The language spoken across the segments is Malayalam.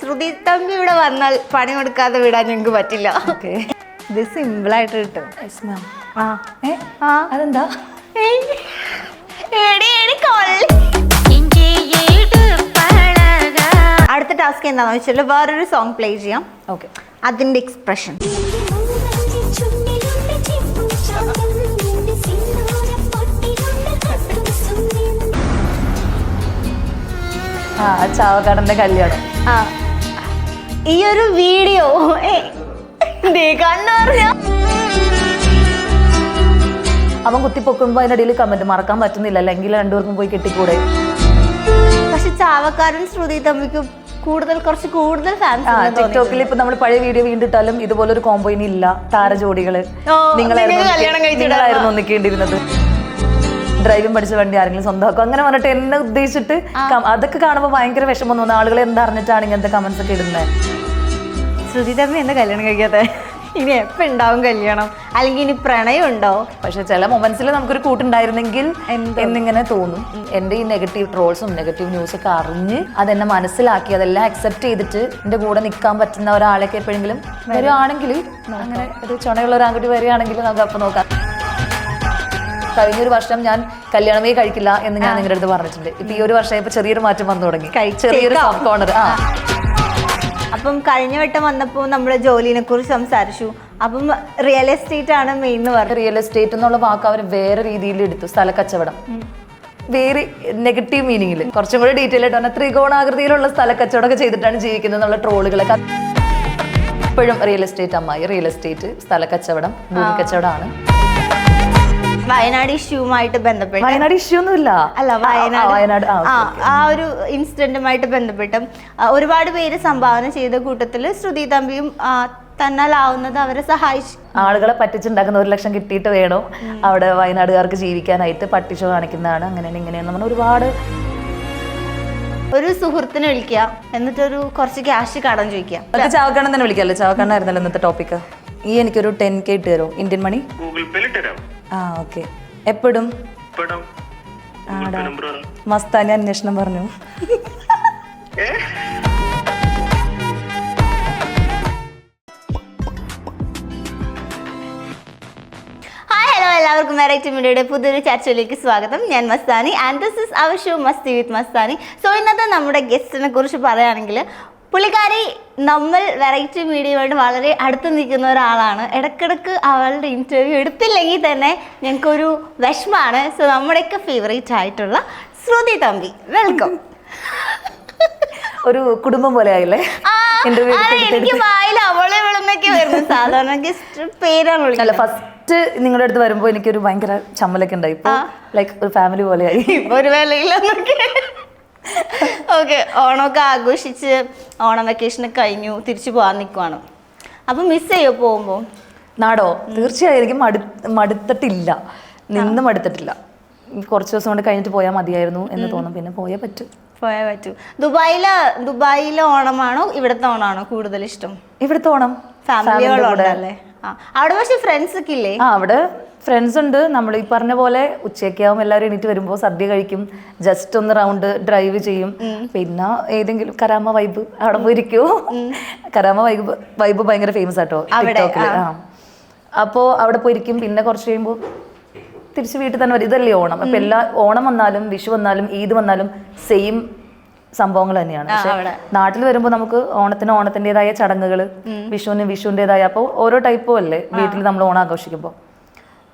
ശ്രുതി തമ്പി ഇവിടെ വന്നാൽ പണി കൊടുക്കാതെ വിടാൻ ഞങ്ങൾക്ക് പറ്റില്ല. ഇത് സിമ്പിളായിട്ട് കിട്ടും. അതെന്താ? അടുത്ത ടാസ്ക് എന്താണെന്ന് വെച്ചാൽ വേറൊരു സോങ് പ്ലേ ചെയ്യാം. ഓക്കെ, അതിന്റെ എക്സ്പ്രഷൻ. ചാവക്കാടന്റെ കല്യാണം. ഈ ഒരു വീഡിയോ അവൻ കുത്തിപ്പൊക്കുമ്പോ അതിന്റെ ഇടയിൽ കമന്റ് മറക്കാൻ പറ്റുന്നില്ല, അല്ലെങ്കിൽ രണ്ടുപേർക്കും പോയി കെട്ടിക്കൂടെ. പക്ഷെ ചാവക്കാരൻ ശ്രുതി തമ്മിക്ക് കുറച്ച് കൂടുതൽ ഫാൻസ്. ടിക്ടോക്കിൽ ഇപ്പൊ നമ്മൾ പഴയ വീഡിയോ വീണ്ടിട്ടാലും ഇതുപോലെ ഒരു കോംബോ ഇനി ഇല്ല. താരജോഡികള് നിങ്ങളായിരുന്നു ഒന്നിക്കേണ്ടിരുന്നത്. ഡ്രൈവിംഗ് പഠിച്ച വണ്ടി ആരെങ്കിലും സ്വന്തമാക്കും അങ്ങനെ പറഞ്ഞിട്ട് എന്നെ ഉദ്ദേശിച്ചിട്ട് അതൊക്കെ കാണുമ്പോൾ ഭയങ്കര വിഷമം തോന്നുന്നു. ആളുകൾ എന്തറിഞ്ഞിട്ടാണ് ഇങ്ങനത്തെ കമന്റ്സ് ഒക്കെ ഇടുന്നത്. ശ്രുതി തമ്മി എന്താ കല്യാണം കഴിക്കാത്ത? ഇനി എപ്പോൾ ഉണ്ടാവും കല്യാണം? അല്ലെങ്കിൽ ഇനി പ്രണയം ഉണ്ടോ? പക്ഷെ ചില മൊമെന്റ്സിൽ നമുക്കൊരു കൂട്ടുണ്ടായിരുന്നെങ്കിൽ എന്നിങ്ങനെ തോന്നും. എൻ്റെ ഈ നെഗറ്റീവ് ട്രോൾസും നെഗറ്റീവ് ന്യൂസൊക്കെ അറിഞ്ഞ് അതെന്നെ മനസ്സിലാക്കി അതെല്ലാം അക്സെപ്റ്റ് ചെയ്തിട്ട് എൻ്റെ കൂടെ നിൽക്കാൻ പറ്റുന്ന ഒരാളെയൊക്കെ എപ്പോഴെങ്കിലും വരുവാണെങ്കിൽ, അങ്ങനെ ഒരു ചുണയുള്ള ഒരു ആൺകുട്ടി വരികയാണെങ്കിൽ നമുക്ക് അപ്പം നോക്കാം. കഴിഞ്ഞൊരു വർഷം ഞാൻ കല്യാണമേ കഴിക്കില്ല എന്ന് ഞാൻ നിങ്ങളുടെ അടുത്ത് പറഞ്ഞിട്ടുണ്ട്. ഇപ്പൊ ഈ ഒരു വർഷം ഇപ്പൊ ചെറിയൊരു മാറ്റം വന്നു തുടങ്ങി. ചെറിയൊരു സോഫ്റ്റ് കോർണർ. അപ്പം കഴിഞ്ഞ വട്ടം വന്നപ്പോൾ നമ്മുടെ ജോലിനെ കുറിച്ച് സംസാരിച്ചു. അപ്പം റിയൽ എസ്റ്റേറ്റ് ആണ് മെയിൻ എന്ന് പറഞ്ഞു. റിയൽ എസ്റ്റേറ്റ് എന്നുള്ള വാക്ക് അവർ വേറെ രീതിയിൽ എടുത്തു. സ്ഥല കച്ചവടം വേറെ നെഗറ്റീവ് മീനിങ്ങിൽ കുറച്ചും കൂടി ഡീറ്റെയിൽ ആയിട്ട് പറഞ്ഞാൽ ത്രികോണാകൃതിയിലുള്ള സ്ഥല കച്ചവടമൊക്കെ ചെയ്തിട്ടാണ് ജീവിക്കുന്നത് എന്നുള്ള ട്രോളുകളൊക്കെ. ഇപ്പോഴും റിയൽ എസ്റ്റേറ്റ് അമ്മായി, റിയൽ എസ്റ്റേറ്റ്, സ്ഥല കച്ചവടം, ഭൂമി കച്ചവടമാണ്. വയനാട് ഇഷ്യൂമായിട്ട് ബന്ധപ്പെട്ട്, വയനാട് ഇഷ്യൂ ഒന്നുമില്ല, അല്ല വയനാട് ആ ഒരു ഇൻസിഡന്റുമായിട്ട് ബന്ധപ്പെട്ട് ഒരുപാട് പേര് സംഭാവന ചെയ്ത കൂട്ടത്തിൽ ശ്രുതി തമ്പിയും തന്നാലാവുന്നത് അവരെ സഹായിച്ചു. ആളുകളെ പറ്റിച്ചുണ്ടാക്കുന്ന 1 ലക്ഷം കിട്ടിയിട്ട് വേണോ അവിടെ വയനാടുകാർക്ക് ജീവിക്കാനായിട്ട് പട്ടിഷോ കാണിക്കുന്നതാണ് അങ്ങനെയാണ് ഇങ്ങനെയാണ് നമ്മൾ ഒരുപാട്. ഒരു സുഹൃത്തിനെ വിളിക്കുക, എന്നിട്ടൊരു കുറച്ച് ക്യാഷ് കടം ചോദിക്കുക. ചാവക്കാടൻ തന്നെ വിളിക്കാമല്ലോ. ചാവക്കാടനായിരുന്നല്ലോ ഇന്നത്തെ ടോപ്പിക്ക്. ഈ എനിക്കൊരു 10K ഇട്ട് തരുമോ? Indian money. ഓക്കെ. എപ്പോഴും മസ്താനി അന്വേഷണം പറഞ്ഞു. എല്ലാവർക്കും വെറൈറ്റി മീഡിയയുടെ പുതിയൊരു ചർച്ചയിലേക്ക് സ്വാഗതം. ഞാൻ Mastani and this is our show Masti with Mastani. So ഇന്നത്തെ നമ്മുടെ ഗസ്റ്റിനെ കുറിച്ച് പറയുകയാണെങ്കിൽ പുള്ളിക്കാരി നമ്മൾ വെറൈറ്റി മീഡിയയുമായിട്ട് വളരെ അടുത്ത് നിൽക്കുന്ന ഒരാളാണ്. ഇടയ്ക്കിടയ്ക്ക് അവളുടെ ഇൻ്റർവ്യൂ എടുത്തില്ലെങ്കിൽ തന്നെ ഞങ്ങൾക്കൊരു വിഷമമാണ്. സോ നമ്മുടെയൊക്കെ ഫേവറേറ്റ് ആയിട്ടുള്ള ശ്രുതി തമ്പി, വെൽക്കം. ഒരു കുടുംബം പോലെ ആയില്ലേ? എനിക്ക് വായിൽ അവളെ വിളന്നൊക്കെ വരുന്നു. സാധാരണ ഗസ്റ്റ് പേരാണ് വിളിക്കുന്നത്. ഫസ്റ്റ് നിങ്ങളുടെ അടുത്ത് വരുമ്പോൾ എനിക്കൊരു ഭയങ്കര ചമ്മലൊക്കെ ഉണ്ടായി. ഇപ്പൊ ലൈക്ക് ഒരു ഫാമിലി പോലെയായി. ഇപ്പൊ ഒരു വിലയില്ലെന്നൊക്കെ. ഓക്കെ, ഓണമൊക്കെ ആഘോഷിച്ച് ഓണം വെക്കേഷനൊക്കെ കഴിഞ്ഞു, തിരിച്ചു പോകാൻ നിൽക്കുവാണ്. അപ്പം മിസ് ചെയ്യോ പോകുമ്പോൾ? നാടോ? തീർച്ചയായും എനിക്ക് മടുത്തിട്ടില്ല, നിന്ന് മടുത്തിട്ടില്ല. കുറച്ച് ദിവസം കൊണ്ട് കഴിഞ്ഞിട്ട് പോയാൽ മതിയായിരുന്നു എന്ന് തോന്നും. പിന്നെ പോയേ പറ്റൂ. ദുബായിലെ ഓണമാണോ ഇവിടുത്തെ ഓണമാണോ കൂടുതൽ ഇഷ്ടം? ഇവിടുത്തെ ഓണം. ഫാമിലിയോടല്ലേ? അവിടെ പക്ഷെ ഫ്രണ്ട്സ് ഒക്കെ ഇല്ലേ? അവിടെ ഫ്രണ്ട്സ് ഉണ്ട്. നമ്മൾ ഈ പറഞ്ഞ പോലെ ഉച്ചയ്ക്കാവും എല്ലാവരും എണീറ്റ് വരുമ്പോൾ സദ്യ കഴിക്കും, ജസ്റ്റ് ഒന്ന് റൗണ്ട് ഡ്രൈവ് ചെയ്യും. പിന്നെ ഏതെങ്കിലും കരാമ വൈബ് അവിടെ പോയിരിക്കും. കരാമ വൈബ് ഭയങ്കര ഫേമസ് ആട്ടോ ടിക്ടോക്കിൽ. അപ്പോൾ അവിടെ പോയിരിക്കും. പിന്നെ കുറച്ച് കഴിയുമ്പോൾ തിരിച്ച് വീട്ടിൽ തന്നെ വരും. ഇതല്ലേ ഓണം. അപ്പൊ എല്ലാ ഓണം വന്നാലും വിഷു വന്നാലും ഈദ് വന്നാലും സെയിം സംഭവങ്ങൾ തന്നെയാണ്. പക്ഷെ നാട്ടിൽ വരുമ്പോൾ നമുക്ക് ഓണത്തിൻ്റെതായ ചടങ്ങുകൾ, വിഷുവിൻ്റെതായ, അപ്പോൾ ഓരോ ടൈപ്പും അല്ലേ വീട്ടിൽ നമ്മൾ ഓണം ആഘോഷിക്കുമ്പോൾ.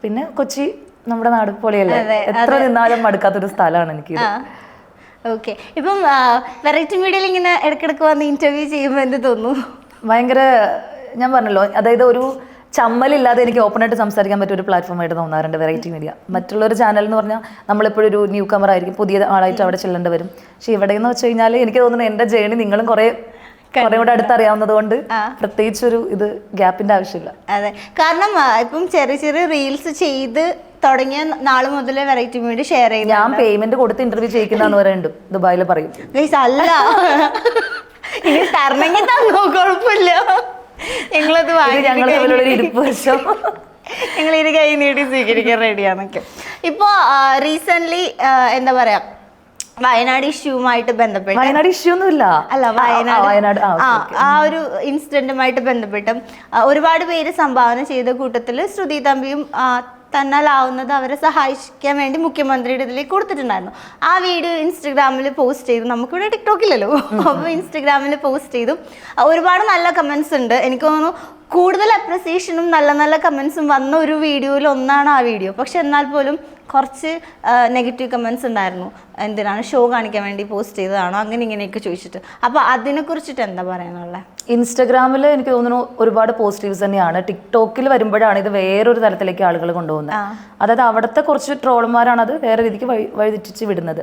പിന്നെ കൊച്ചി നമ്മുടെ നാട് പോലെയല്ലേ, എത്ര നിന്നാലും മടുക്കാത്തൊരു സ്ഥലമാണ് എനിക്ക്. ഓക്കെ. ഇപ്പം വെറൈറ്റി മീഡിയയിൽ ഇങ്ങനെ ഇടയ്ക്കിടയ്ക്ക് വന്ന് ഇന്റർവ്യൂ ചെയ്യുമ്പോൾ എന്ത് തോന്നുന്നു? ഭയങ്കര, ഞാൻ പറഞ്ഞല്ലോ, അതായത് ഒരു ചമ്മലില്ലാതെ എനിക്ക് ഓപ്പണായിട്ട് സംസാരിക്കാൻ പറ്റിയ ഒരു പ്ലാറ്റ്ഫോമായിട്ട് തോന്നാറുണ്ട് വെറൈറ്റി മീഡിയ. മറ്റുള്ളൊരു ചാനൽ എന്ന് പറഞ്ഞാൽ നമ്മളെപ്പോഴും ഒരു ന്യൂ കമർ ആയിരിക്കും, പുതിയ ആളായിട്ട് അവിടെ ചെല്ലേണ്ടി വരും. പക്ഷെ ഇവിടെ എന്ന് വെച്ച് കഴിഞ്ഞാൽ എനിക്ക് തോന്നുന്നു എൻ്റെ ജേണി നിങ്ങളും കുറേ കൂടെ അടുത്തറിയാവുന്നത് കൊണ്ട് പ്രത്യേകിച്ചൊരു ഇത് ഗ്യാപ്പിന്റെ ആവശ്യമില്ല. അതെ, കാരണം ഇപ്പം ചെറിയ ചെറിയ റീൽസ് ചെയ്ത് തുടങ്ങിയ നാള് മുതലേ വെറൈറ്റി മീഡിയ ഷെയർ ചെയ്യും. ഞാൻ പേയ്മെന്റ് കൊടുത്ത് ഇന്റർവ്യൂ ചെയ്യിക്കുന്നതെന്ന് പറയുന്നുണ്ട് ദുബായിൽ പറയും. അല്ല, ഇനി തരണമെങ്കിൽ തന്നോ, കുഴപ്പമില്ല. ഞങ്ങളത് ഞങ്ങൾ ഇത് കൈ നീട്ടി സ്വീകരിക്കാൻ റെഡിയാന്നൊക്കെ. ഇപ്പോൾ റീസെൻ്റ്ലി എന്താ പറയുക, വയനാട് ഇഷ്യൂവുമായിട്ട് ബന്ധപ്പെട്ട് വയനാട് ഇഷ്യൂ ഒന്നുമില്ല. അല്ല വയനാട് ആ ഒരു ഇൻസിഡന്റുമായിട്ട് ബന്ധപ്പെട്ടും ഒരുപാട് പേര് സംഭാവന ചെയ്ത കൂട്ടത്തിൽ ശ്രുതി തമ്പിയും തന്നാലാവുന്നത് അവരെ സഹായിക്കാൻ വേണ്ടി മുഖ്യമന്ത്രിയുടെ ഇതിലേക്ക് കൊടുത്തിട്ടുണ്ടായിരുന്നു. ആ വീഡിയോ ഇൻസ്റ്റഗ്രാമിൽ പോസ്റ്റ് ചെയ്തു. നമുക്കിവിടെ ടിക്ടോക്കില്ലല്ലോ, അപ്പോൾ ഇൻസ്റ്റഗ്രാമിൽ പോസ്റ്റ് ചെയ്തു. ഒരുപാട് നല്ല കമൻസ് ഉണ്ട്. എനിക്ക് തോന്നുന്നു കൂടുതൽ അപ്രിസിയേഷനും നല്ല നല്ല കമൻസും വന്ന ഒരു വീഡിയോയിൽ ഒന്നാണ് ആ വീഡിയോ. പക്ഷെ എന്നാൽ പോലും കുറച്ച് നെഗറ്റീവ് കമൻസ് ഉണ്ടായിരുന്നു. എന്തിനാണ് ഷോ കാണിക്കാൻ വേണ്ടി പോസ്റ്റ് ചെയ്തതാണോ അങ്ങനെ ഇങ്ങനെയൊക്കെ ചോദിച്ചിട്ട്. അപ്പോൾ അതിനെ കുറിച്ചിട്ട് എന്താ പറയാനുള്ളത്? ഇൻസ്റ്റഗ്രാമിൽ എനിക്ക് തോന്നുന്നു ഒരുപാട് പോസിറ്റീവ്സ് തന്നെയാണ്. ടിക്ടോക്കിൽ വരുമ്പോഴാണ് ഇത് വേറൊരു തലത്തിലേക്ക് ആളുകൾ കൊണ്ടുപോകുന്നത്. അതായത് അവിടുത്തെ കുറച്ച് ട്രോളുമാരാണ് അത് വേറെ രീതിക്ക് വഴിതെറ്റിച്ച് വിടുന്നത്.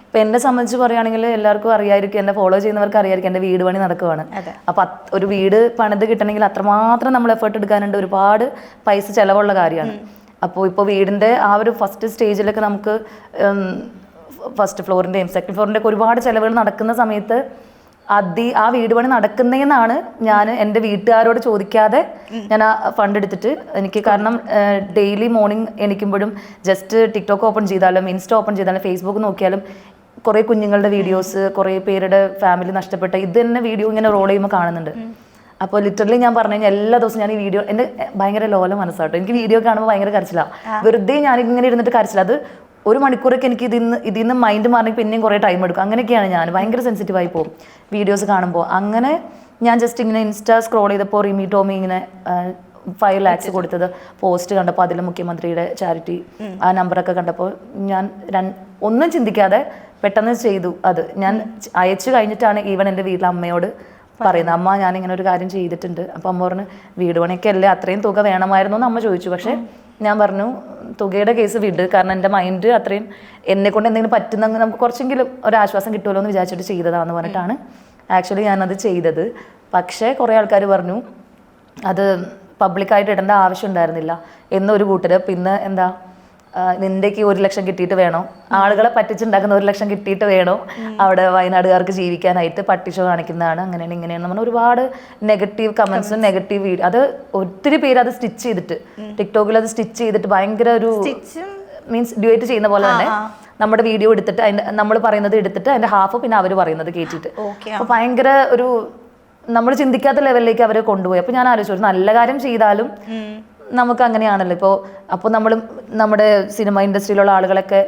ഇപ്പൊ എന്നെ സംബന്ധിച്ച് പറയുകയാണെങ്കിൽ എല്ലാവർക്കും അറിയായിരിക്കും, എന്നെ ഫോളോ ചെയ്യുന്നവർക്ക് അറിയായിരിക്കും, എന്റെ വീട് പണി നടക്കുവാണ്. അപ്പൊ ഒരു വീട് പണിത് കിട്ടണമെങ്കിൽ അത്രമാത്രം നമ്മൾ എഫേർട്ട് എടുക്കാനുണ്ട്. ഒരുപാട് പൈസ ചെലവുള്ള കാര്യമാണ്. അപ്പോൾ ഇപ്പോൾ വീടിൻ്റെ ആ ഒരു ഫസ്റ്റ് സ്റ്റേജിലൊക്കെ നമുക്ക് ഫസ്റ്റ് ഫ്ലോറിൻ്റെയും സെക്കൻഡ് ഫ്ലോറിൻ്റെ ഒക്കെ ഒരുപാട് ചിലവുകൾ നടക്കുന്ന സമയത്ത് ആ വീട് പണി നടക്കുന്നതെന്നാണ് ഞാൻ എൻ്റെ വീട്ടുകാരോട് ചോദിക്കാതെ ഞാൻ ആ ഫണ്ട് എടുത്തിട്ട് എനിക്ക്. കാരണം ഡെയിലി മോർണിംഗ് എണീക്കുമ്പോഴും ജസ്റ്റ് ടിക്ടോക്ക് ഓപ്പൺ ചെയ്താലും ഇൻസ്റ്റ ഓപ്പൺ ചെയ്താലും ഫേസ്ബുക്ക് നോക്കിയാലും കുറേ കുഞ്ഞുങ്ങളുടെ വീഡിയോസ്, കുറേ പേരുടെ ഫാമിലി നഷ്ടപ്പെട്ട ഇത് തന്നെ വീഡിയോ ഇങ്ങനെ റോൾ ചെയ്യുമ്പോൾ കാണുന്നുണ്ട്. അപ്പോൾ ലിറ്ററലി ഞാൻ പറഞ്ഞു കഴിഞ്ഞാൽ എല്ലാ ദിവസവും ഞാൻ ഈ വീഡിയോ, എൻ്റെ ഭയങ്കര ലോല മനസ്സാട്ടോ, എനിക്ക് വീഡിയോ കാണുമ്പോൾ ഭയങ്കര കരച്ചിലാണ്. വെറുതെ ഞാൻ ഇങ്ങനെ ഇരുന്നിട്ട് കരച്ചില്ല. അത് 1 മണിക്കൂറൊക്കെ എനിക്ക് ഇതിൽ നിന്ന് മൈൻഡ് മാറി പിന്നെയും കുറേ ടൈം എടുക്കും. അങ്ങനെയൊക്കെയാണ് ഞാൻ ഭയങ്കര സെൻസിറ്റീവായി പോകും വീഡിയോസ് കാണുമ്പോൾ. അങ്ങനെ ഞാൻ ജസ്റ്റ് ഇങ്ങനെ ഇൻസ്റ്റാ സ്ക്രോൾ ചെയ്തപ്പോൾ റിമി ടോമി ഇങ്ങനെ 5 lakhs കൊടുത്തത് പോസ്റ്റ് കണ്ടപ്പോൾ അതിൽ മുഖ്യമന്ത്രിയുടെ ചാരിറ്റി ആ നമ്പറൊക്കെ കണ്ടപ്പോൾ ഞാൻ ഒന്നും ചിന്തിക്കാതെ പെട്ടെന്ന് ചെയ്തു. അത് ഞാൻ അയച്ചു കഴിഞ്ഞിട്ടാണ് ഈവൻ എൻ്റെ വീട്ടിലെ അമ്മയോട് പറയുന്നത്. അമ്മ ഞാനിങ്ങനെ ഒരു കാര്യം ചെയ്തിട്ടുണ്ട്. അപ്പം അമ്മ പറഞ്ഞു വീട് പണിയൊക്കെ അല്ലേ, അത്രയും തുക വേണമായിരുന്നു എന്ന് അമ്മ ചോദിച്ചു. പക്ഷേ ഞാൻ പറഞ്ഞു തുകയുടെ കേസ് വിട്, കാരണം എൻ്റെ മൈൻഡ് അത്രയും എന്നെ കൊണ്ട് എന്തെങ്കിലും പറ്റുന്നെങ്കിൽ നമുക്ക് കുറച്ചെങ്കിലും ഒരാശ്വാസം കിട്ടുമല്ലോ എന്ന് വിചാരിച്ചിട്ട് ചെയ്തതാന്ന് പറഞ്ഞിട്ടാണ് ആക്ച്വലി ഞാനത് ചെയ്തത്. പക്ഷേ കുറേ ആൾക്കാർ പറഞ്ഞു അത് പബ്ലിക്കായിട്ട് ഇടേണ്ട ആവശ്യം ഉണ്ടായിരുന്നില്ല എന്നൊരു കൂട്ടര്. പിന്നെ എന്താ നിന്റെക്ക് 1 ലക്ഷം കിട്ടിയിട്ട് വേണോ, ആളുകളെ പറ്റിച്ചുണ്ടാക്കുന്ന 1 ലക്ഷം കിട്ടിയിട്ട് വേണോ അവിടെ വയനാടുകാർക്ക് ജീവിക്കാനായിട്ട് പട്ടി ഷോ കാണിക്കുന്നതാണ് അങ്ങനെയാണ് ഇങ്ങനെയാണ് നമ്മൾ ഒരുപാട് നെഗറ്റീവ് കമന്റ്സും നെഗറ്റീവ് വീഡിയോ. അത് ഒത്തിരി പേര് അത് സ്റ്റിച്ച് ചെയ്തിട്ട് ടിക്ടോക്കിൽ അത് സ്റ്റിച്ച് ചെയ്തിട്ട് ഭയങ്കര ഒരു മീൻസ് ഡ്യുവേറ്റ് ചെയ്യുന്ന പോലെ തന്നെ നമ്മുടെ വീഡിയോ എടുത്തിട്ട് അതിന്റെ നമ്മൾ പറയുന്നത് എടുത്തിട്ട് അതിന്റെ ഹാഫ് പിന്നെ അവർ പറയുന്നത് കേട്ടിട്ട് അപ്പൊ ഭയങ്കര ഒരു നമ്മൾ ചിന്തിക്കാത്ത ലെവലിലേക്ക് അവരെ കൊണ്ടുപോയി. അപ്പൊ ഞാൻ ആലോചിച്ചു ഒരു നല്ല കാര്യം ചെയ്താലും നമുക്ക് അങ്ങനെയാണല്ലോ. അപ്പോൾ നമ്മൾ നമ്മുടെ സിനിമ ഇൻഡസ്ട്രിയിലുള്ള ആളുകളൊക്കെ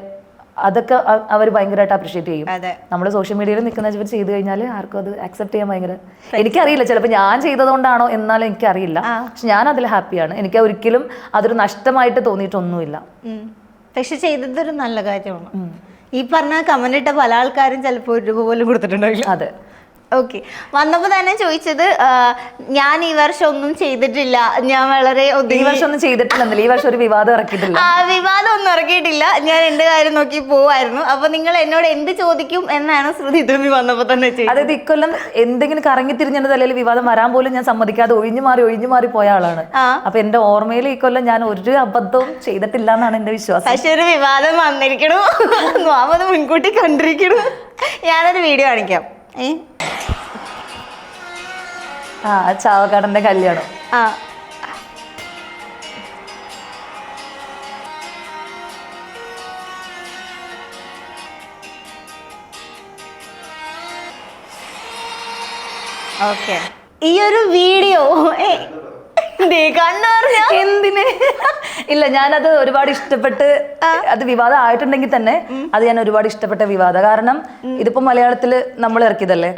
അതൊക്കെ അവർ ഭയങ്കരമായിട്ട് അപ്രീഷിയേറ്റ് ചെയ്യും. നമ്മൾ സോഷ്യൽ മീഡിയയിൽ നിൽക്കുന്ന ഇവർ ചെയ്തു കഴിഞ്ഞാൽ ആർക്കും അത് അക്സെപ്റ്റ് ചെയ്യാൻ ഭയങ്കര, എനിക്കറിയില്ല ചിലപ്പോൾ ഞാൻ ചെയ്തതുകൊണ്ടാണോ എന്നാലും എനിക്കറിയില്ല. പക്ഷെ ഞാൻ അതിൽ ഹാപ്പിയാണ്. എനിക്ക് ഒരിക്കലും അതൊരു നഷ്ടമായിട്ട് തോന്നിയിട്ടൊന്നുമില്ല. പക്ഷെ ചെയ്തതൊരു നല്ല കാര്യമാണ്. ഈ പറഞ്ഞ കമന്റ് ഇട്ട പല ആൾക്കാരും ചിലപ്പോൾ 1 രൂപ പോലും കൊടുത്തിട്ടുണ്ടാവില്ല. അതെ. ഓക്കെ, വന്നപ്പോൾ തന്നെ ചോദിച്ചത് ഞാൻ ഈ വർഷം ഒന്നും ചെയ്തിട്ടില്ല, ഞാൻ വളരെ ഈ വർഷം ഒന്നും ചെയ്തിട്ടില്ല, ഈ വർഷം ഒരു വിവാദം ഇറക്കിയിട്ടില്ല. വിവാദം ഒന്നും ഇറക്കിയിട്ടില്ല, ഞാൻ എന്റെ കാര്യം നോക്കി പോവായിരുന്നു. അപ്പൊ നിങ്ങൾ എന്നോട് എന്ത് ചോദിക്കും എന്നാണ് ശ്രുതി തമ്പി വന്നപ്പോൾ തന്നെ ചോദിച്ചത്. അതായത് ഇക്കൊല്ലം എന്തെങ്കിലും കറങ്ങി തിരിഞ്ഞെന്റെ തലയിൽ വിവാദം വരാൻ പോലും ഞാൻ സമ്മതിക്കാതെ ഒഴിഞ്ഞു മാറി പോയ ആളാണ്. അപ്പൊ എന്റെ ഓർമ്മയിൽ ഇക്കൊല്ലം ഞാൻ ഒരു അബദ്ധവും ചെയ്തിട്ടില്ല എന്നാണ് എന്റെ വിശ്വാസം. പക്ഷെ ഒരു വിവാദം വന്നിരിക്കണു, അത് മുൻകൂട്ടി കണ്ടിരിക്കണു. ഞാനൊരു വീഡിയോ കാണിക്കാം. ചാവക്കാടന്റെ കല്യാണം. ഓക്കെ, ഈ ഒരു വീഡിയോ എന്തിന് ഇല്ല, ഞാനത് ഒരുപാട് ഇഷ്ടപ്പെട്ട്, അത് വിവാദം ആയിട്ടുണ്ടെങ്കിൽ തന്നെ അത് ഞാൻ ഒരുപാട് ഇഷ്ടപ്പെട്ട വിവാദം. കാരണം ഇതിപ്പോ മലയാളത്തില് നമ്മൾ ഇറക്കിയതല്ലേ.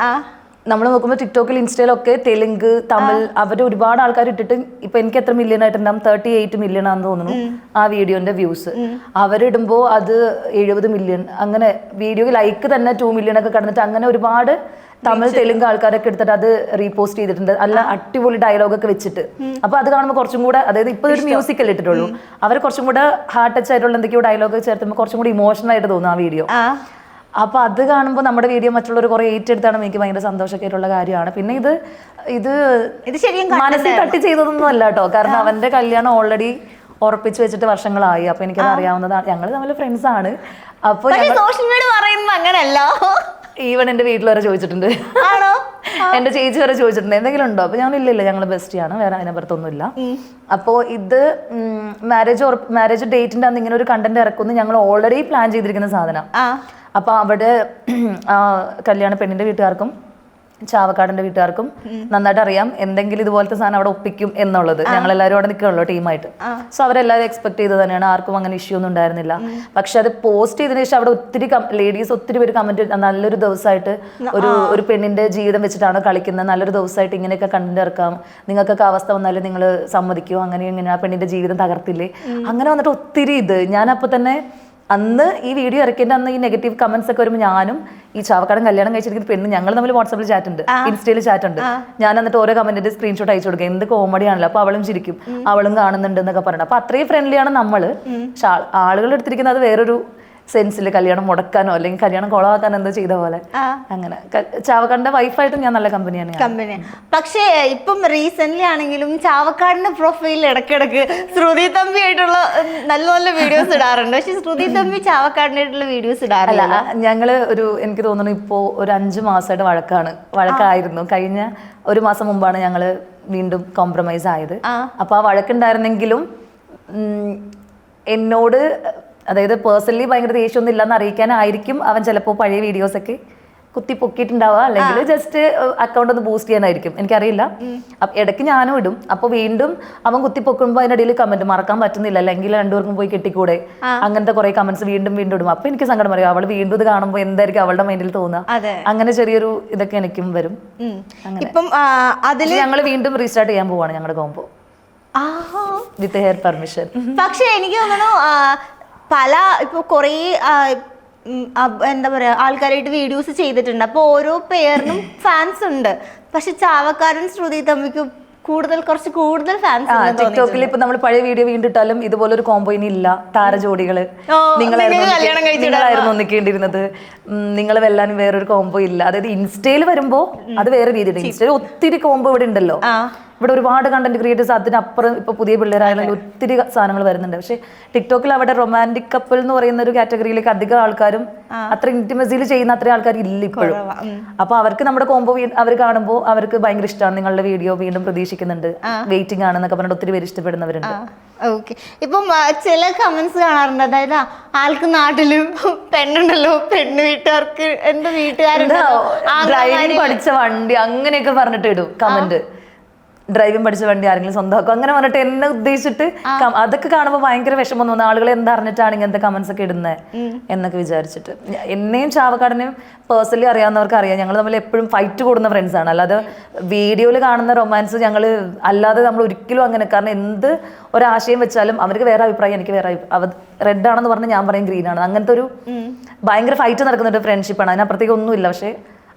നമ്മൾ നോക്കുമ്പോൾ ടിക്ടോക്കിൽ ഇൻസ്റ്റയിലൊക്കെ തെലുങ്ക് തമിഴ് അവര് ഒരുപാട് ആൾക്കാർ ഇട്ടിട്ട് ഇപ്പൊ എനിക്ക് എത്ര മില്യൺ ആയിട്ടുണ്ടാവും, 38 മില്യൺ ആണെന്ന് തോന്നുന്നു ആ വീഡിയോന്റെ വ്യൂസ്. അവരിടുമ്പോ അത് 70 മില്യൺ, അങ്ങനെ വീഡിയോ ലൈക്ക് തന്നെ 2 മില്യൺ ഒക്കെ കടന്നിട്ട് അങ്ങനെ ഒരുപാട് തമിഴ് തെലുങ്ക് ആൾക്കാരൊക്കെ എടുത്തിട്ട് അത് റീപോസ്റ്റ് ചെയ്തിട്ടുണ്ട്. അല്ല അടിപൊളി ഡയലോഗൊക്കെ വെച്ചിട്ട്. അപ്പൊ അത് കാണുമ്പോൾ കുറച്ചും കൂടെ, അതായത് ഇപ്പൊ ഒരു മ്യൂസിക് അല്ലേ ഇട്ടിട്ടുള്ളൂ, അവർ കുറച്ചും കൂടെ ഹാർട്ട് ടച്ച് ആയിട്ടുള്ള എന്തൊക്കെയോ ഡയലോഗ് ചേർത്തുമ്പോൾ കുറച്ചും കൂടി ഇമോഷണൽ ആയിട്ട് തോന്നും ആ വീഡിയോ. അപ്പൊ അത് കാണുമ്പോൾ നമ്മുടെ വീഡിയോ മറ്റുള്ളവർ കുറെ ഏറ്റെടുത്താണ് എനിക്ക് ഭയങ്കര സന്തോഷമൊക്കെ ആയിട്ടുള്ള കാര്യമാണ്. പിന്നെ ഇത് ശരിക്കും മനസ്സിൽ തട്ടി ചെയ്തതൊന്നും അല്ല കേട്ടോ. കാരണം അവന്റെ കല്യാണം ഓൾറെഡി ഉറപ്പിച്ചു വെച്ചിട്ട് വർഷങ്ങളായി. അപ്പൊ എനിക്കത് അറിയാവുന്നതാണ്, ഞങ്ങൾ തമ്മിൽ ഫ്രണ്ട്സ് ആണ്. അപ്പൊ സോഷ്യൽ മീഡിയ പറയുന്നത് അങ്ങനെയല്ല. ഈവൻ എന്റെ വീട്ടിൽ വരെ ചോദിച്ചിട്ടുണ്ട്, എന്റെ ചേച്ചി വരെ ചോദിച്ചിട്ടുണ്ട് എന്തെങ്കിലും ഉണ്ടോ. അപ്പൊ ഞാൻ ഇല്ല ഞങ്ങൾ ബെസ്റ്റിയാണ്, വേറെ അതിനപ്പുറത്തൊന്നുമില്ല. അപ്പോൾ ഇത് മാരേജ് ഡേറ്റിന്റെ അന്ന് ഇങ്ങനെ ഒരു കണ്ടന്റ് ഇറക്കുന്നു ഞങ്ങൾ ഓൾറെഡി പ്ലാൻ ചെയ്തിരിക്കുന്ന സാധനം. അപ്പോൾ അവിടെ കല്യാണ പെണ്ണിന്റെ വീട്ടുകാർക്കും ചാവക്കാടിന്റെ വീട്ടുകാർക്കും നന്നായിട്ട് അറിയാം എന്തെങ്കിലും ഇതുപോലത്തെ സാധനം അവിടെ ഒപ്പിക്കും എന്നുള്ളത്. ഞങ്ങളെല്ലാവരും അവിടെ നിൽക്കുകയുള്ളൂ ടീമായിട്ട്. സോ അവരെല്ലാവരും എക്സ്പെക്ട് ചെയ്ത് തന്നെയാണ്, ആർക്കും അങ്ങനെ ഇഷ്യൂ ഒന്നും ഉണ്ടായിരുന്നില്ല. പക്ഷെ അത് പോസ്റ്റ് ചെയ്തതിനു ശേഷം അവിടെ ഒത്തിരി ലേഡീസ് ഒത്തിരി പേര് കമന്റ്, നല്ലൊരു ദിവസമായിട്ട് ഒരു പെണ്ണിന്റെ ജീവിതം വെച്ചിട്ടാണ് കളിക്കുന്നത്, നല്ലൊരു ദിവസമായിട്ട് ഇങ്ങനെയൊക്കെ കണ്ടന്റ് ഇറക്കാം, നിങ്ങൾക്കൊക്കെ അവസ്ഥ വന്നാലും നിങ്ങൾ സമ്മതിക്കുമോ, അങ്ങനെ ഇങ്ങനെ ആ പെണ്ണിന്റെ ജീവിതം തകർത്തില്ലേ, അങ്ങനെ വന്നിട്ട് ഒത്തിരി ഇത്. ഞാനപ്പോൾ തന്നെ അന്ന് ഈ വീഡിയോ ഇറക്കിൻ്റെ അന്ന് ഈ നെഗറ്റീവ് കമന്റ്സ് ഒക്കെ വരുമ്പോൾ ഞാനും ഈ ചാവക്കാടൻ കല്യാണം കഴിച്ചിരിക്കുന്ന പെണ്ണ് ഞങ്ങൾ തമ്മിൽ വാട്സാപ്പിൽ ചാറ്റ് ഉണ്ട്, ഇൻസ്റ്റയിൽ ചാറ്റ് ഉണ്ട്. ഞാൻ എന്നിട്ട് ഓരോ കമന്റിന്റെ സ്ക്രീൻഷോട്ട് അയച്ചു കൊടുക്കുക, എന്ത് കോമഡി ആണല്ലോ. അപ്പൊ അവളും ചിരിക്കും, അവളും കാണുന്നുണ്ട് എന്നൊക്കെ പറഞ്ഞു. അപ്പൊ അത്രയും ഫ്രണ്ട്ലിയാണ് നമ്മള്. പക്ഷെ ആളുകൾ എടുത്തിരിക്കുന്നത് അത് വേറൊരു സെൻസിൽ, കല്യാണം മുടക്കാനോ അല്ലെങ്കിൽ കല്യാണം കൊളവാക്കാനോ എന്തോ ചെയ്ത പോലെ. അങ്ങനെ ചാവക്കാടിന്റെ വൈഫായിട്ട് ഞാൻ നല്ല കമ്പനിയാണ്. പക്ഷേ ഇപ്പം റീസെന്റ് ആണെങ്കിലും ചാവക്കാടിന്റെ പ്രൊഫൈലിൽ ഇടയ്ക്കിടയ്ക്ക് ശ്രുതി തമ്പി ആയിട്ടുള്ള നല്ല നല്ല വീഡിയോസ് ഇടാറുണ്ട്. പക്ഷെ ശ്രുതി തമ്പി ചാവക്കാടിനായിട്ടുള്ള വീഡിയോസ് ഇടാറില്ല. ഞങ്ങള് എനിക്ക് തോന്നുന്നു ഇപ്പോ ഒരു 5 മാസമായിട്ട് വഴക്കായിരുന്നു. കഴിഞ്ഞ 1 മാസം മുമ്പാണ് ഞങ്ങള് വീണ്ടും കോംപ്രമൈസ് ആയത്. അപ്പൊ ആ വഴക്കുണ്ടായിരുന്നെങ്കിലും എന്നോട്, അതായത് പേഴ്സണലി ഭയങ്കര ദേഷ്യമൊന്നും ഇല്ലെന്ന് അറിയിക്കാനായിരിക്കും അവൻ ചിലപ്പോൾ പഴയ വീഡിയോസൊക്കെ കുത്തി പൊക്കിയിട്ടുണ്ടാവുക, അല്ലെങ്കിൽ ജസ്റ്റ് അക്കൗണ്ട് ഒന്ന് ബൂസ്റ്റ് ചെയ്യാനായിരിക്കും, എനിക്കറിയില്ല. ഇടയ്ക്ക് ഞാനും ഇടും. അപ്പോൾ വീണ്ടും അവൻ കുത്തി പൊക്കുമ്പോൾ അതിനിടയിൽ കമന്റ് മറക്കാൻ പറ്റുന്നില്ല, അല്ലെങ്കിൽ രണ്ടുപേർക്കും പോയി കെട്ടിക്കൂടെ, അങ്ങനത്തെ കുറെ കമന്റ്സ് വീണ്ടും ഇടും. അപ്പൊ എനിക്ക് സങ്കടം പറയും, അവൾ വീണ്ടും ഇത് കാണുമ്പോൾ എന്തായിരിക്കും അവളുടെ മൈൻഡിൽ തോന്നുക. അങ്ങനെ ചെറിയൊരു ഇതൊക്കെ എനിക്കും വരും. ഞങ്ങൾ വീണ്ടും റീസ്റ്റാർട്ട് ചെയ്യാൻ പോവാണ് ഞങ്ങളുടെ കോംബോ വിത്ത് ഹെയർ പെർമിഷൻ. പക്ഷെ എനിക്ക് തോന്നുന്നു ഇപ്പൊ കുറേ എന്താ പറയാ ആൾക്കാരായിട്ട് വീഡിയോസ് ചെയ്തിട്ടുണ്ട്. അപ്പൊ ഓരോ പേരിനും ഫാൻസ് ഉണ്ട്. പക്ഷെ ചാവക്കാരൻ ശ്രുതി തമ്മിക്ക് കുറച്ച് കൂടുതൽ ഫാൻസ്. ടിക്ടോക്കിൽ ഇപ്പൊ നമ്മൾ പഴയ വീഡിയോ വീണ്ടും ഇട്ടാലും ഇതുപോലെ ഒരു കോംബോ ഇനി ഇല്ല. താരജോഡികള് നിങ്ങളായിരുന്നു ഒന്നിക്കേണ്ടിരുന്നത്, നിങ്ങൾ വെല്ലാനും വേറൊരു കോംബോ ഇല്ല. അതായത് ഇൻസ്റ്റയിൽ വരുമ്പോ അത് വേറെ രീതിയുണ്ട്. ഇൻസ്റ്റയിൽ ഒത്തിരി കോംബോ ഇവിടെ ഉണ്ടല്ലോ, ഇവിടെ ഒരുപാട് കണ്ടന്റ് ക്രിയേറ്റേഴ്സ്, അതിനപ്പുറം ഇപ്പൊ പുതിയ പിള്ളേരായാലും ഒത്തിരി സാധനങ്ങൾ വരുന്നുണ്ട്. പക്ഷെ ടിക്ടോക്കിൽ അവിടെ റൊമാൻറ്റിക് കപ്പിൾ എന്ന് പറയുന്ന ഒരു കാറ്റഗറിയിലേക്ക് അധികം ആൾക്കാരും അത്ര ഇന്റിമസിയിൽ ചെയ്യുന്ന അത്രയും ആൾക്കാർ ഇല്ല ഇപ്പോഴും. അപ്പൊ അവർക്ക് നമ്മുടെ കോംബോ അവർ കാണുമ്പോൾ അവർക്ക് ഭയങ്കര ഇഷ്ടമാണ്, നിങ്ങളുടെ വീഡിയോ വീണ്ടും പ്രതീക്ഷിക്കുന്നുണ്ട്, വെയിറ്റിംഗ് ആണെന്നൊക്കെ പറഞ്ഞിട്ട് ഒത്തിരി പേര് ഇഷ്ടപ്പെടുന്നവരുണ്ട്. ഓക്കെ. ഇപ്പം ചില കമന്റ്സ് കാണാറുണ്ട്, അതായത് ആൾക്ക് നാട്ടിലും പെണ്ണുണ്ടല്ലോ, പെണ്ണ് വീട്ടുകാർക്ക് എന്താ വീട്ടുകാരുണ്ടോ, ഡ്രൈവിംഗ് പഠിച്ച വണ്ടി അങ്ങനെയൊക്കെ പറഞ്ഞിട്ട് ഇടും കമന്റ്. ഡ്രൈവിംഗ് പഠിച്ച വണ്ടി ആരെങ്കിലും സ്വന്തമാക്കും അങ്ങനെ പറഞ്ഞിട്ട് എന്നെ ഉദ്ദേശിച്ചിട്ട് അതൊക്കെ കാണുമ്പോൾ ഭയങ്കര വിഷമം തോന്നുന്നു. ആളുകൾ എന്തറിഞ്ഞിട്ടാണ് ഇങ്ങനത്തെ കമന്റ്സ് ഒക്കെ ഇടുന്നത് എന്നൊക്കെ വിചാരിച്ചിട്ട്. എന്നെയും ചാവക്കാടിനെയും പേഴ്സണലി അറിയാവുന്നവർക്ക് അറിയാം, ഞങ്ങൾ തമ്മിൽ എപ്പോഴും ഫൈറ്റ് കൂടുന്ന ഫ്രണ്ട്സാണ്. അല്ലാതെ വീഡിയോയിൽ കാണുന്ന റൊമാൻസ് ഞങ്ങൾ അല്ലാതെ നമ്മൾ ഒരിക്കലും അങ്ങനെ, കാരണം എന്ത് ഒരാശയം വെച്ചാലും അവർക്ക് വേറെ അഭിപ്രായം, എനിക്ക് വേറെ അഭിപ്രായം. റെഡ് ആണെന്ന് പറഞ്ഞ് ഞാൻ പറയും ഗ്രീൻ ആണ്. അങ്ങനത്തെ ഒരു ഭയങ്കര ഫൈറ്റ് നടക്കുന്ന ഒരു ഫ്രണ്ട്ഷിപ്പാണ്. അതിനപ്പുറത്തേക്ക് ഒന്നുമില്ല. പക്ഷേ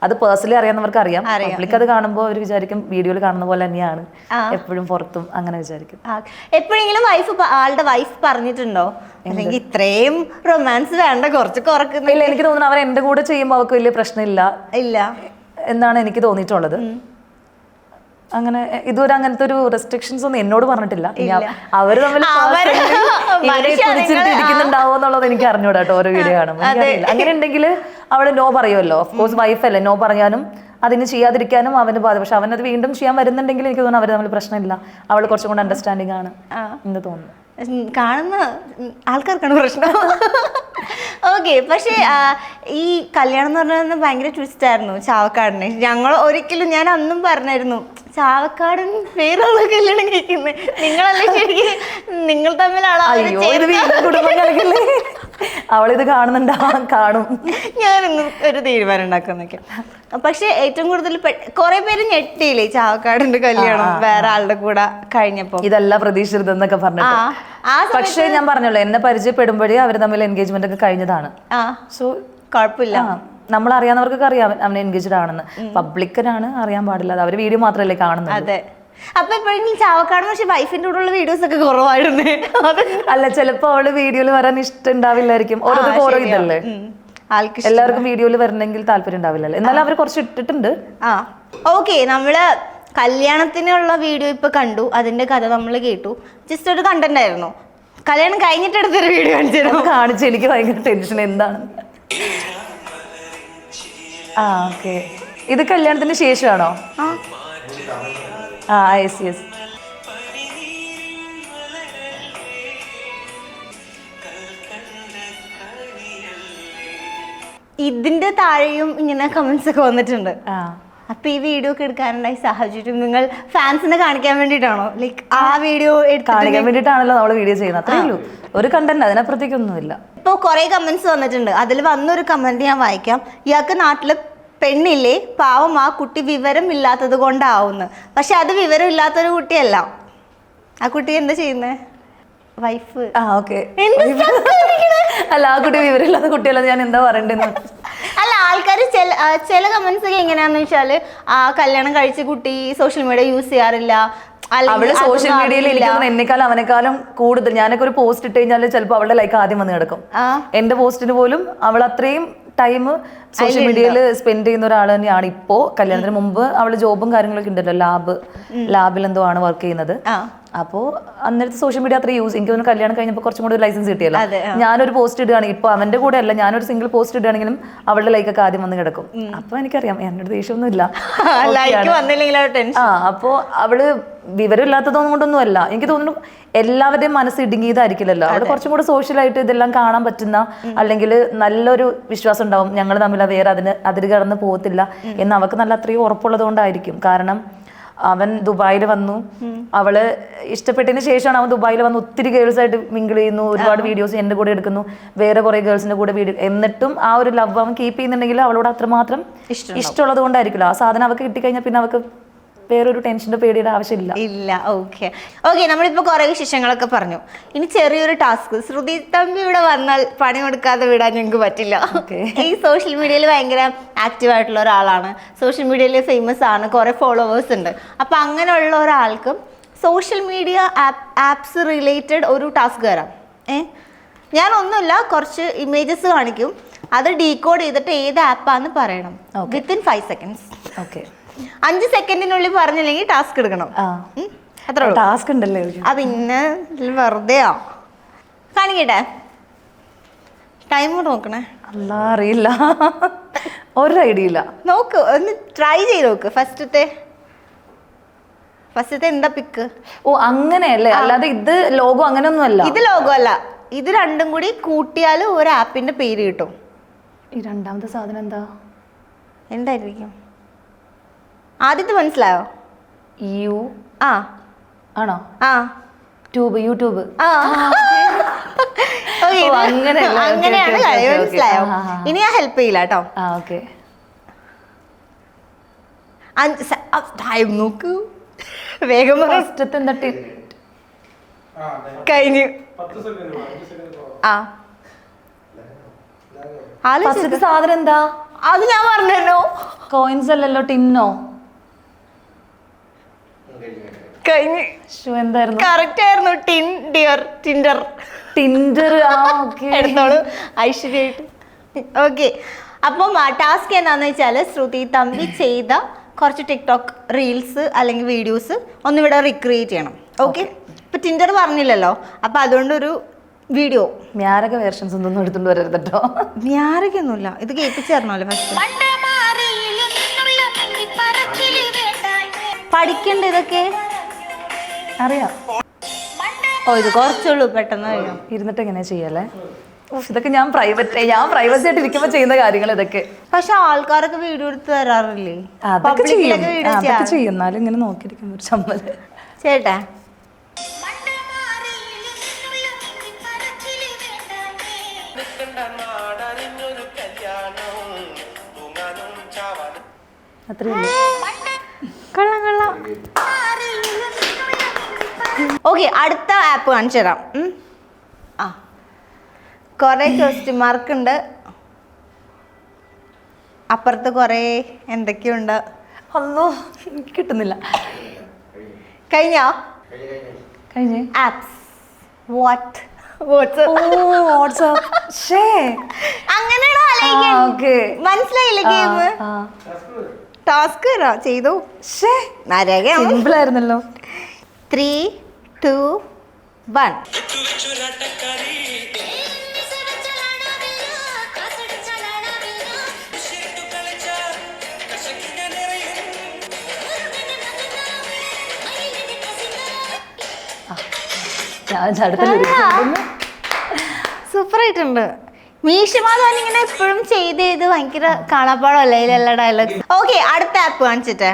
അത് പേഴ്സണലി അറിയാവുന്നവർക്ക് അറിയാം. പബ്ലിക് അത് കാണുമ്പോൾ അവർ വിചാരിക്കും വീഡിയോയിൽ കാണുന്ന പോലെ തന്നെയാണ് എപ്പോഴും പുറത്തും, അങ്ങനെ വിചാരിക്കും. എപ്പോഴെങ്കിലും ആളുടെ വൈഫ് പറഞ്ഞിട്ടുണ്ടോ അല്ലെങ്കിൽ ഇത്രയും റൊമാൻസ് വേണ്ട, കുറച്ച് കുറക്കുന്നില്ല? എനിക്ക് തോന്നുന്നു അവർ എന്റെ കൂടെ ചെയ്യുമ്പോൾ അവർക്ക് വലിയ പ്രശ്നമില്ല എന്നാണ് എനിക്ക് തോന്നിയിട്ടുള്ളത്. അങ്ങനെ ഇതുവരെ അങ്ങനത്തെ ഒരു റെസ്ട്രിക്ഷൻസ് ഒന്നും എന്നോട് പറഞ്ഞിട്ടില്ല. അവര് തമ്മിൽ ഇരിക്കുന്നുണ്ടാവോ എന്നുള്ളത് എനിക്ക് അറിഞ്ഞൂടാ കേട്ടോ, ഓരോ വീഡിയോ കാണുമ്പോൾ. അങ്ങനെ ഉണ്ടെങ്കിൽ അവള് നോ പറയുമല്ലോ. ഓഫ്കോഴ്സ് വൈഫല്ലേ, നോ പറയാനും അതിന് ചെയ്യാതിരിക്കാനും അവന് ബാധ. പക്ഷെ അവനത് വീണ്ടും ചെയ്യാൻ വരുന്നുണ്ടെങ്കിൽ എനിക്ക് തോന്നുന്നു അവർ തമ്മിൽ പ്രശ്നമില്ല, അവൾ കുറച്ചും കൂടെ അണ്ടർസ്റ്റാൻഡിങ് ആണ് എന്ന് തോന്നുന്നു. കാണുന്ന ആൾക്കാർക്കാണ് പ്രശ്നം. ഓക്കെ. പക്ഷേ ഈ കല്യാണം എന്ന് പറഞ്ഞാൽ ഭയങ്കര ട്വിസ്റ്റ് ആയിരുന്നു ചാവക്കാടിന്. ഞാൻ അന്നും പറഞ്ഞായിരുന്നു, ചാവക്കാടൻ വേറെയുള്ള കല്യാണം കഴിക്കുന്നത് നിങ്ങളല്ലേ, ശരിക്കും നിങ്ങൾ തമ്മിലാണ്. അവളിത് കാണും. ഞാനൊന്നും ഒരു തീരുമാനം ഉണ്ടാക്കുന്നൊക്കെ. പക്ഷെ ഏറ്റവും കൂടുതൽ കുറെ പേര് ഞെട്ടിയില്ലേ ചാവക്കാടിന്റെ കല്യാണം വേറെ ആളുടെ കൂടെ കഴിഞ്ഞപ്പോ, ഇതെല്ലാം പ്രതീക്ഷിച്ചതെന്നൊക്കെ പറഞ്ഞു. പക്ഷെ ഞാൻ പറഞ്ഞല്ലോ, എന്നെ പരിചയപ്പെടുമ്പോഴേ അവർ തമ്മിൽ എൻഗേജ്മെന്റ് ഒക്കെ കഴിഞ്ഞതാണ്. സോ കുഴപ്പമില്ല. നമ്മൾ അറിയാവുന്നവർക്കൊക്കെ അറിയാം അവൻ എൻഗേജ്ഡ് ആണെന്ന്. പബ്ലിക്കിനാണ് അറിയാൻ പാടില്ല, അവര് വീഡിയോ മാത്രമല്ലേ കാണുന്നത്. അതെ. അപ്പൊ എപ്പോഴെങ്കിലും ചാവക്കാട് പക്ഷെ വൈഫിന്റെ കൂടെ ഉള്ള വീഡിയോസ് ഒക്കെ കുറവായിരുന്നു. അല്ല, ചിലപ്പോ അവള് വീഡിയോയിൽ വരാൻ ഇഷ്ടം ഉണ്ടാവില്ലായിരിക്കും. ഓരോരുത്തർക്ക് ഓരോ ഇതല്ലേ, എല്ലാവർക്കും വീഡിയോയിൽ വരണമെങ്കിൽ താല്പര്യം ഉണ്ടാവില്ലല്ലോ. എന്നാലും അവർ കുറച്ച് ഇട്ടിട്ടുണ്ട്. ഓക്കെ. നമ്മള് കല്യാണത്തിനുള്ള വീഡിയോ ഇപ്പൊ കണ്ടു, അതിന്റെ കഥ നമ്മൾ കേട്ടു. ജസ്റ്റ് ഒരു കണ്ടന്റ് ആയിരുന്നു. കല്യാണം കഴിഞ്ഞിട്ട് എടുത്തൊരു വീഡിയോ കാണിച്ചു. എനിക്ക് ഭയങ്കര ടെൻഷൻ എന്താണ്. ഓക്കെ. ഇത് കല്യാണത്തിന് ശേഷമാണോ? Yes yes. ഇതിന്റെ താഴെയും ഇങ്ങനെ കമന്റ്സ് ഒക്കെ വന്നിട്ടുണ്ട്. ആ അപ്പൊ ഈ വീഡിയോ ഒക്കെ എടുക്കാനുണ്ടായ സാഹചര്യം നിങ്ങൾ ഫാൻസിനെ കാണിക്കാൻ വേണ്ടിയിട്ടാണോ? ലൈക്ക് ആ വീഡിയോ കാണിക്കാൻ വേണ്ടിയിട്ടാണല്ലോ നമ്മൾ വീഡിയോ ചെയ്യുന്നത്, അത്രേ ഉള്ളൂ. ഒരു കണ്ടന്റ് അതിനപ്പുറത്തേക്കൊന്നുമില്ല. ഇപ്പോൾ കുറെ കമന്റ്സ് വന്നിട്ടുണ്ട്. അതിൽ വന്നൊരു കമന്റ് ഞാൻ വായിക്കാം. ഇയാൾക്ക് നാട്ടില് പെണ്ണില്ലേ, പാവം ആ കുട്ടി വിവരം ഇല്ലാത്തത് കൊണ്ടാവുന്നു. പക്ഷെ അത് വിവരം ഇല്ലാത്തൊരു കുട്ടിയല്ല. ആ കുട്ടി എന്താ ചെയ്യുന്നത്? വൈഫ്. ആ ഓക്കെ. അല്ല ആ കുട്ടി വിവരമില്ലാത്ത കുട്ടിയല്ല, ഞാൻ എന്താ പറയണ്ടെന്ന്. അല്ല, ആൾക്കാർ ചില കമന്റ്സ് ഒക്കെ എങ്ങനെയാന്ന് വെച്ചാല് ആ കല്യാണം കഴിച്ച കുട്ടി സോഷ്യൽ മീഡിയ യൂസ് ചെയ്യാറില്ല, അവള് സോഷ്യൽ മീഡിയയിൽ എനിക്ക് എന്നെക്കാളും അവനെക്കാളും കൂടുതൽ. ഞാനൊക്കെ ഒരു പോസ്റ്റ് ഇട്ട് കഴിഞ്ഞാൽ ചിലപ്പോൾ അവളുടെ ലൈക്ക് ആദ്യം വന്ന് കിടക്കും. എന്റെ പോസ്റ്റിന് പോലും അവൾ അത്രയും ടൈം സോഷ്യൽ മീഡിയയിൽ സ്പെൻഡ് ചെയ്യുന്ന ഒരാൾ തന്നെയാണ്. ഇപ്പോ കല്യാണത്തിന് മുമ്പ് അവള് ജോബും കാര്യങ്ങളൊക്കെ ഉണ്ടല്ലോ, ലാബിൽ എന്തോ ആണ് വർക്ക് ചെയ്യുന്നത്. അപ്പോൾ അന്നേരത്തെ സോഷ്യൽ മീഡിയ അത്ര യൂസ്, എനിക്ക് തോന്നുന്നു കല്യാണം കഴിഞ്ഞപ്പോൾ കുറച്ചും കൂടി ലൈസൻസ് കിട്ടിയല്ലോ. ഞാനൊരു പോസ്റ്റ് ഇടുകയാണെങ്കിൽ ഇപ്പൊ അവന്റെ കൂടെ അല്ല, ഞാനൊരു സിംഗിൾ പോസ്റ്റ് ഇടുകയാണെങ്കിലും അവളുടെ ലൈക്കൊക്കെ ആദ്യം വന്ന് കിടക്കും. അപ്പൊ എനിക്കറിയാം എന്നോട് ദേഷ്യമൊന്നും ഇല്ല. അപ്പോ അവള് വിവരമില്ലാത്തതൊന്നും കൊണ്ടൊന്നും അല്ല. എനിക്ക് തോന്നുന്നു എല്ലാവരുടെയും മനസ്സ് ഇടുങ്ങിയതായിരിക്കില്ലല്ലോ. അവള് കുറച്ചും കൂടെ സോഷ്യലായിട്ട് ഇതെല്ലാം കാണാൻ പറ്റുന്ന, അല്ലെങ്കിൽ നല്ലൊരു വിശ്വാസം ഉണ്ടാവും ഞങ്ങൾ തമ്മിൽ വേറെ അതിര് കടന്ന് പോകത്തില്ല എന്ന് അവൾക്ക് നല്ല അത്രയും ഉറപ്പുള്ളത് കൊണ്ടായിരിക്കും. കാരണം അവൻ ദുബായിൽ വന്നു, അവള് ഇഷ്ടപ്പെട്ടതിന് ശേഷമാണ് അവൻ ദുബായിൽ വന്ന് ഒത്തിരി ഗേൾസ് ആയിട്ട് മിങ്കിൾ ചെയ്യുന്നു, ഒരുപാട് വീഡിയോസ് എന്റെ കൂടെ എടുക്കുന്നു, വേറെ കുറെ ഗേൾസിന്റെ കൂടെ വീഡിയോ. എന്നിട്ടും ആ ഒരു ലവ് അവൻ കീപ്പ് ചെയ്യുന്നുണ്ടെങ്കിൽ അവളോട് അത്രമാത്രം ഇഷ്ടമുള്ളത് കൊണ്ടായിരിക്കുമല്ലോ. ആ സാധനം അവൾക്ക് കിട്ടിക്കഴിഞ്ഞാൽ പിന്നെ അവൾക്ക് വേറൊരു ടെൻഷന്റെ പേടിയുടെ ആവശ്യമില്ല. ഇല്ല. ഓക്കെ നമ്മളിപ്പോ കുറെ വിശേഷങ്ങളൊക്കെ പറഞ്ഞു. ഇനി ചെറിയൊരു ടാസ്ക്. ശ്രുതി തമ്പി ഇവിടെ വന്നാൽ പണി കൊടുക്കാതെ വിടാൻ ഞങ്ങൾക്ക് പറ്റില്ല. ഈ സോഷ്യൽ മീഡിയയിൽ ഭയങ്കര ആക്റ്റീവ് ആയിട്ടുള്ള ഒരാളാണ്, സോഷ്യൽ മീഡിയയിൽ ഫേമസ് ആണ്, കുറെ ഫോളോവേഴ്സ് ഉണ്ട്. അപ്പൊ അങ്ങനെയുള്ള ഒരാൾക്ക് സോഷ്യൽ മീഡിയ ആപ്സ് റിലേറ്റഡ് ഒരു ടാസ്ക് തരാം. ഞാൻ ഒന്നുമില്ല, കുറച്ച് ഇമേജസ് കാണിക്കും, അത് ഡീകോഡ് ചെയ്തിട്ട് ഏത് ആപ്പാന്ന് പറയണം വിത്തിൻ 5 seconds. ഓക്കെ. 5 സെക്കൻഡിനുള്ളിൽ പറഞ്ഞില്ലെങ്കിൽ ടാസ്ക് എടുക്കണം. അത്ര ടാസ്ക് ഉണ്ടല്ലേ? പിന്നെ വെറുതെയാ കാണിക്കട്ടെ. ടൈമർ നോക്കണേ. അല്ല അറിയില്ല, ഒരു ഐഡിയ ഇല്ല. നോക്ക്, ഒന്ന് ട്രൈ ചെയ്ത് നോക്ക്. ഫസ്റ്റത്തെ എന്താ പിക്ക്? ഓ അങ്ങനെയല്ലേ, അല്ലാതെ ഇത് ലോഗോ അങ്ങനെയൊന്നും അല്ല. ഇത് ലോഗോ അല്ല, ഇത് രണ്ടും കൂടി കൂട്ടിയാൽ ഒരു ആപ്പിന്റെ പേര് കിട്ടും. ഈ രണ്ടാമത്തെ സാധനം എന്തായിരിക്കും? ആദ്യത്തെ മനസ്സിലായോ? യു ആണോ? യൂട്യൂബ്. അങ്ങനെയാണ് കാര്യം, മനസ്സിലായോ? ഇനി ഞാൻ ഹെൽപ്പ് ചെയ്യില്ല കേട്ടോ. ടൈം നോക്കൂ, വേഗം കഴിഞ്ഞു. സാധനം എന്താ? അത് ഞാൻ പറഞ്ഞല്ലോ. കോയിൻസ് അല്ലല്ലോ, ടിന്നോ? കഴിഞ്ഞു. എന്തായിരുന്നു? കറക്റ്റ് ആയിരുന്നു. ടിൻഡർ. എടുത്തോളൂ ഐശ്വര്യമായിട്ട്. ഓക്കെ, അപ്പം ടാസ്ക് എന്താണെന്ന് വെച്ചാൽ ശ്രുതി തമ്പി ചെയ്ത കുറച്ച് ടിക്ടോക്ക് റീൽസ് അല്ലെങ്കിൽ വീഡിയോസ് ഒന്നിവിടെ റിക്രിയേറ്റ് ചെയ്യണം. ഓക്കെ, ഇപ്പൊ ടിൻഡർ പറഞ്ഞില്ലല്ലോ, അപ്പൊ അതുകൊണ്ടൊരു വീഡിയോ. മ്യാരക വേർഷൻസ് ഒന്നും എടുത്തോണ്ട് വരരുത് കേട്ടോ. മ്യാരകൊന്നുമില്ല, ഇത് കേൾപ്പിച്ചു തരണല്ലോ ഫസ്റ്റ്. പഠിക്കണ്ട ഇതൊക്കെ അറിയാം. ഇത് കുറച്ചുള്ളൂ, പെട്ടെന്ന് കഴിയും. ഇരുന്നിട്ട് എങ്ങനെയാ ചെയ്യല്ലേ? ഇതൊക്കെ ഞാൻ പ്രൈവസി ആയിട്ട് ഇരിക്കുമ്പോ ചെയ്യുന്ന കാര്യങ്ങൾ ഇതൊക്കെ. പക്ഷെ ആൾക്കാരൊക്കെ വീഡിയോ എടുത്ത് തരാറില്ലേ? അതൊക്കെ ചെയ്യും, എന്നാലും ഇങ്ങനെ നോക്കിയിരിക്കുമ്പോ ഒരു ചമ്മല്. ചേട്ടാ ഓക്കെ, അടുത്ത ആപ്പ് കാണിച്ചു തരാം. കുറെ ക്വസ്റ്റ്യൻ മാർക്ക് ഉണ്ട്, അപ്പുറത്ത് കുറെ എന്തൊക്കെയുണ്ട്. അല്ലോ കിട്ടുന്നില്ല. കഴിഞ്ഞോ? ആപ്സ് മനസ്സിലായില്ലേ ഗെയിം? ടാസ്ക് ചെയ്തു. സിമ്പിൾ ആയിരുന്നല്ലോ. 3, 2, 1. സൂപ്പർ ആയിട്ടുണ്ട്. മീശമാധവൻ ഇങ്ങനെ എപ്പോഴും ചെയ്ത് ഭയങ്കര കാണാപ്പാടല്ലേ ഇതിലെല്ലാ ഡയലോഗ്സ്. ഓക്കെ, അടുത്ത ആപ്പ് കാണിച്ചിട്ട്.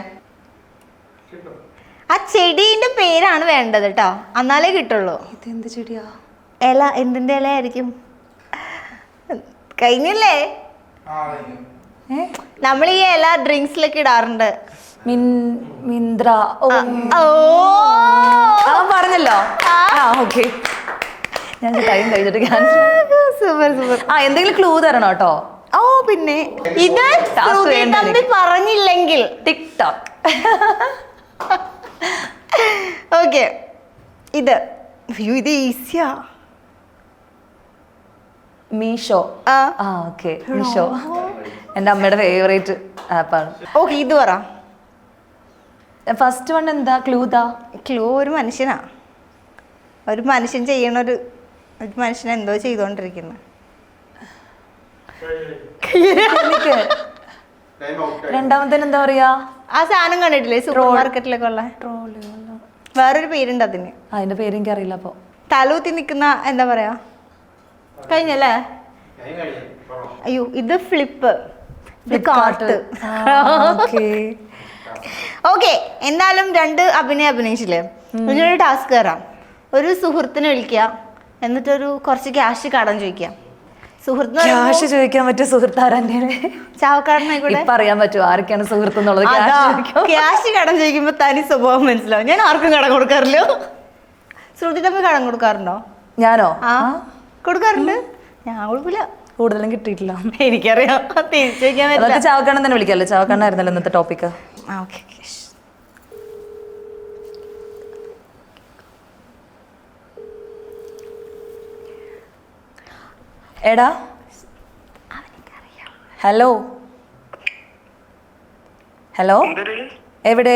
ആ ചെടീന്റെ പേരാണ് വേണ്ടത് കേട്ടോ, എന്നാലേ കിട്ടുള്ളൂ. ഇതെന്ത് ചെടിയാ? ഇല, എന്തിന്റെ ഇല ആയിരിക്കും? കഴിഞ്ഞില്ലേ? നമ്മൾ ഈ ഇല ഡ്രിങ്ക്സിലൊക്കെ ഇടാറുണ്ട്. മിന്ത്ര. ഓ ഓ പറഞ്ഞല്ലോ. ഓക്കെ, ഞാൻ ടൈം കഴിഞ്ഞിട്ട് സൂപ്പർ സൂപ്പർ. എന്തെങ്കിലും ക്ലൂ തരണം കേട്ടോ. ഓ പിന്നെ ഇത് തമ്പി പറഞ്ഞില്ലെങ്കിൽ ടിക്ടോക്ക്. ഓക്കെ, ഇത് ഇത് ഈസിയാ. മീഷോ. ഓക്കെ, മീഷോ എൻ്റെ അമ്മയുടെ ഫേവറേറ്റ് ആപ്പാണ്. ഓക്കെ, ഇത് പറ. ഫസ്റ്റ് വൺ എന്താ ക്ലൂ? ക്ലൂ ഒരു മനുഷ്യനാ. ഒരു മനുഷ്യൻ ചെയ്യണ ഒരു മനുഷ്യൻ എന്തോ ചെയ്തോണ്ടിരിക്കുന്നു. രണ്ടാമത്തേന് എന്താ പറയാ? ആ സാധനം കണ്ടിട്ടില്ലേ സൂപ്പർ മാർക്കറ്റിലൊക്കെ ഉള്ള? വേറൊരു പേരുണ്ട് അതിന്. അതിന്റെ പേര് എനിക്ക് അറിയില്ല. അപ്പൊ തലൂത്തി നിക്കുന്ന എന്താ പറയാ? കഴിഞ്ഞല്ലേ? അയ്യോ, ഇത് ഫ്ലിപ്പ്, ഇത് കാർട്ട്. ഓക്കെ, എന്തായാലും 2 അഭിനയിച്ചില്ലേ? ഇതിനൊരു ടാസ്ക് തരാം. ഒരു സുഹൃത്തിനെ വിളിക്കുക, എന്നിട്ടൊരു കുറച്ച് ക്യാഷ് കടം ചോദിക്കാം. സുഹൃത്ത് ക്യാഷ് ചോദിക്കാൻ പറ്റിയ സുഹൃത്താരാൻ്റെ ചാവക്കാരനായിക്കോട്ടെ. പറയാൻ പറ്റുമോ ആരൊക്കെയാണ് സുഹൃത്ത് എന്നുള്ളത്? ക്യാഷ് കടം ചോദിക്കുമ്പോ തനി സ്വഭാവം മനസ്സിലാവും. ഞാൻ ആർക്കും കടം കൊടുക്കാറില്ലോ. ശ്രുതി തമ്മിൽ കടം കൊടുക്കാറുണ്ടോ? ഞാനോ? കൊടുക്കാറുണ്ട്. ഞാൻ കൊടുക്കില്ല, കൂടുതലും കിട്ടിയിട്ടില്ല. എനിക്കറിയാം, തിരിച്ചു ചോദിക്കാൻ പറ്റില്ല. ചാവക്കാരൻ തന്നെ വിളിക്കാമല്ലോ. ചാവക്കാരനായിരുന്നല്ലോ ഇന്നത്തെ ടോപ്പിക്ക്. എടാ, ഹലോ ഹലോ, എവിടെ?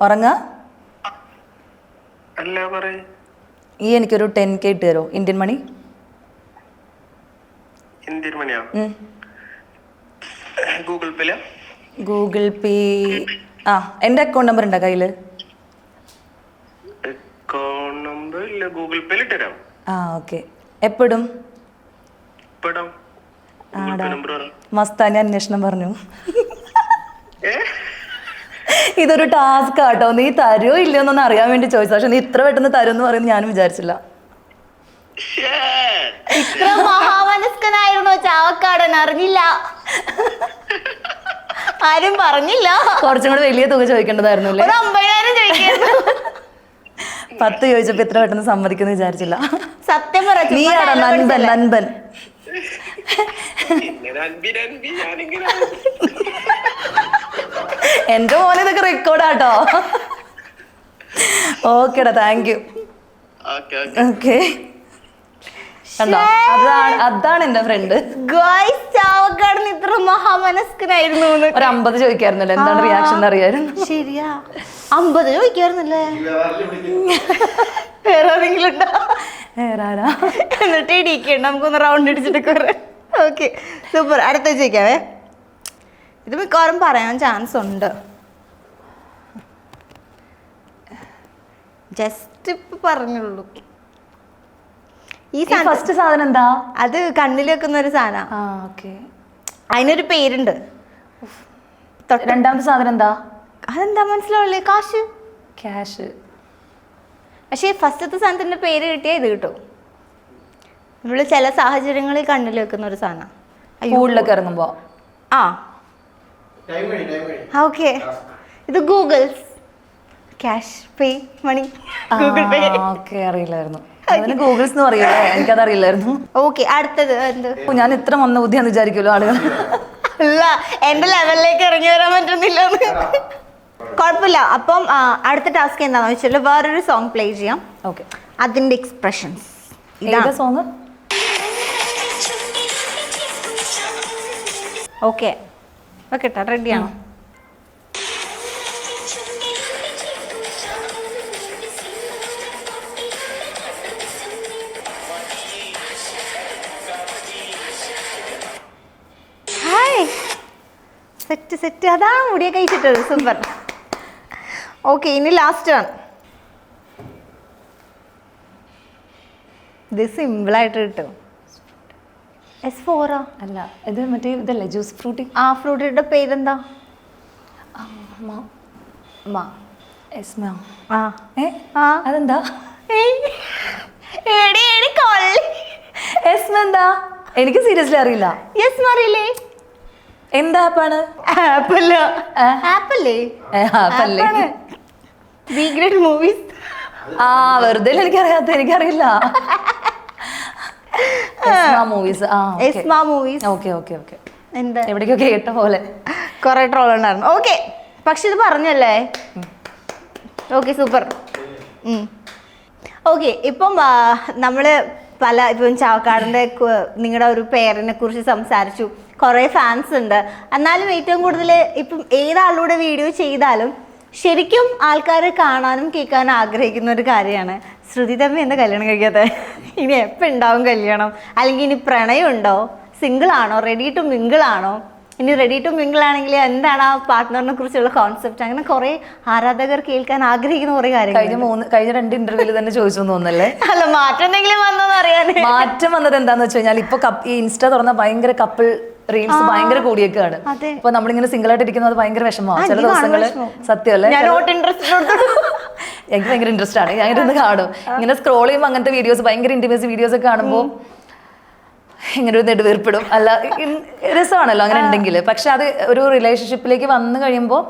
ഉറങ്ങ? ഈ എനിക്കൊരു 10K ഇട്ട് തരോ? Indian money. Google Pay. എന്റെ അക്കൗണ്ട് നമ്പർ ഉണ്ടോ കയ്യില്? ഓക്കെ. എപ്പോഴും മസ്താനി അന്വേഷണം പറഞ്ഞു. ഇതൊരു ടാസ്ക് ആട്ടോ. നീ തരുമോ ഇല്ലയോന്നൊന്ന് അറിയാൻ വേണ്ടി ചോദിച്ചു. പക്ഷെ നീ ഇത്ര പെട്ടെന്ന് തരുമെന്ന് പറയുന്നത് ഞാനും വിചാരിച്ചില്ല. ഇത്ര മഹാമനസ്കനായിരുന്നു ചാവക്കാടൻ, അറിഞ്ഞില്ല. ആരും പറഞ്ഞില്ല. കുറച്ചും കൂടെ വലിയ തുക ചോദിക്കേണ്ടതായിരുന്നു അല്ലേ? 50,000 ചോദിക്കായിരുന്നു. 10 ചോദിച്ചപ്പോ ഇത്ര പെട്ടെന്ന് സമ്മതിക്കുന്നു വിചാരിച്ചില്ല. സത്യം പറ, നീയാണോ നൻപൻ? നൻപൻ എന്റെ മോനെ ഇതൊക്കെ റെക്കോർഡാട്ടോ. ഓക്കേടാ, താങ്ക് യു. ഓക്കെ, കണ്ടോ? അതാണ് എന്റെ ഫ്രണ്ട്. ചാവക്കാടൻ ഇത്ര മഹാമനസ്കനായിരുന്നു. ഒരു 50 ചോദിക്കായിരുന്നല്ലോ, എന്താണ് റിയാക്ഷൻ അറിയായിരുന്നു. ശരിയാ, 50 ചോദിക്കായിരുന്നല്ലേ? വേറെ ആരെങ്കിലും ഉണ്ടോ? എന്നിട്ട് ഇടിക്കണ്ട, നമുക്കൊന്ന് റൗണ്ട് അടിച്ചിട്ടൊക്കെ വരാം. Okay, super. അടുത്ത ചോദിക്കാവേ. ഇത് മിക്കവാറും പറയാൻ ചാൻസ് ഉണ്ട്. ജസ്റ്റ് ഇപ്പൊ പറഞ്ഞുള്ളൂ. ഈ ഫസ്റ്റ് സാധനം എന്താ? അത് കണ്ണിൽ വെക്കുന്ന ഒരു സാധനം. അതിനൊരു പേരുണ്ട്. രണ്ടാമത്തെ സാധനം എന്താ? അതെന്താ മനസ്സിലാവില്ലേ? കാശ്. ക്യാഷ്. പക്ഷേ ഫസ്റ്റത്തെ സാധനത്തിന്റെ പേര് കിട്ടിയാൽ ഇത് കിട്ടും. നമ്മള് ചില സാഹചര്യങ്ങളിൽ കണ്ണിൽ വെക്കുന്ന ഒരു സാധനം. പൂളിലൊക്കെ ഇറങ്ങുമ്പോ. ഓക്കെ, ഇത് ഗൂഗിൾസ് ക്യാഷ് പേ മണി. ഗൂഗിൾ പേ. ഓക്കെ, അറിയില്ലായിരുന്നു. ഗൂഗിൾസ് എന്ന് പറയുമോ? എനിക്കത് അറിയില്ലായിരുന്നു. ഓക്കെ, അടുത്തത് എന്ത്? ഞാൻ ഇത്ര മൊന്ന ബുദ്ധിയാന്ന് വിചാരിക്കുമല്ലോ ആളുകൾ. അല്ല, എന്റെ ലെവലിലേക്ക് ഇറങ്ങി വരാൻ പറ്റുന്നില്ല. കുഴപ്പമില്ല. അപ്പം അടുത്ത ടാസ്ക് എന്താണെന്ന് വെച്ചാൽ വേറൊരു സോങ് പ്ലേ ചെയ്യാം. ഓക്കെ, അതിന്റെ എക്സ്പ്രഷൻസ്. ഇതാ സോങ്. ഓക്കെ ഓക്കെ, റെഡിയാണോ? Set set. അതാണ് മുടിയൊക്കെ കഴിച്ചിട്ടത്. സൂപ്പർ. ഓക്കെ, ഇനി ലാസ്റ്റ് ആണ്. ഇത് സിമ്പിളായിട്ട് കിട്ടും. S4 അല്ല, ഇത് മറ്റേ ഇതല്ലേ ജ്യൂസ് ഫ്രൂട്ടി. ആ ഫ്രൂട്ടിയുടെ പേരെന്താ? ആ ആ അതെന്താ? എന്താ? എനിക്ക് സീരിയസ്ലി അറിയില്ല. അറിയില്ലേ? എന്താ ആപ്പാണ്? മൂവീസ്. ആ വെറുതെ എനിക്കറിയാത്ത, എനിക്കറിയില്ല. മൂവീസ്. Okay okay okay. എന്താ എവിടേക്കോ കേട്ട പോലെ കുറെ ട്രോൾ ഉണ്ടായിരുന്നു. ഓക്കെ, പക്ഷെ ഇത് പറഞ്ഞല്ലേ. Okay, super. ഓക്കെ, ഇപ്പം നമ്മൾ ഇപ്പം ചാവക്കാടിൻ്റെ നിങ്ങളുടെ ഒരു പേരിനെ കുറിച്ച് സംസാരിച്ചു. കുറേ ഫാൻസ് ഉണ്ട്. എന്നാലും ഏറ്റവും കൂടുതൽ ഇപ്പം ഏതാളുടെ വീഡിയോ ചെയ്താലും ശരിക്കും ആൾക്കാർ കാണാനും കേൾക്കാനും ആഗ്രഹിക്കുന്ന ഒരു കാര്യമാണ് ശ്രുതി തമ്മി എന്താ കല്യാണം കഴിക്കാത്ത? ഇനി എപ്പോൾ ഉണ്ടാവും കല്യാണം? അല്ലെങ്കിൽ ഇനി പ്രണയം ഉണ്ടോ? സിംഗിൾ ആണോ? റെഡി ടു മിങ്കിൾ ആണോ? ഇനി റെഡി ടു മിങ്കിൾ ആണെങ്കിൽ എന്താണ് ആ പാർട്ട്ണറിനെ കുറിച്ചുള്ള കോൺസെപ്റ്റ്? അങ്ങനെ കുറെ ആരാധകർ കേൾക്കാൻ ആഗ്രഹിക്കുന്ന കുറെ കാര്യങ്ങൾ കഴിഞ്ഞ 2 ഇന്റർവ്യൂല് തന്നെ ചോദിച്ചു തോന്നുന്നല്ലേ? അല്ല, മാറ്റം എന്തെങ്കിലും വന്നോന്ന് അറിയാൻ. മാറ്റം വന്നത് എന്താന്ന് വെച്ച് കഴിഞ്ഞാൽ ഇപ്പൊ ഈ ഇൻസ്റ്റ തുറന്ന ഭയങ്കര കപ്പിൾ റീൽസ് ഭയങ്കര കൂടിയൊക്കെയാണ്. ഇപ്പൊ നമ്മളിങ്ങനെ സിംഗിൾ ആയിട്ട് ഇരിക്കുന്നത് ഭയങ്കര വിഷമമാണ് ചില ദിവസങ്ങള്. സത്യമല്ലേ? എനിക്ക് ഭയങ്കര ഇൻട്രസ്റ്റ് ആണ്. ഞാൻ ഇരുന്ന് കാണും. ഇങ്ങനെ സ്ക്രോൾ ചെയ്യുമ്പോൾ അങ്ങനത്തെ വീഡിയോസ്, ഭയങ്കര ഇന്റിമേസി വീഡിയോസ് ഒക്കെ കാണുമ്പോൾ ഇങ്ങനെ ഒരു നെടുവേർപ്പെടും. അല്ല, രസമാണല്ലോ അങ്ങനെ ഉണ്ടെങ്കിൽ. പക്ഷെ അത് ഒരു റിലേഷൻഷിപ്പിലേക്ക് വന്നു കഴിയുമ്പോൾ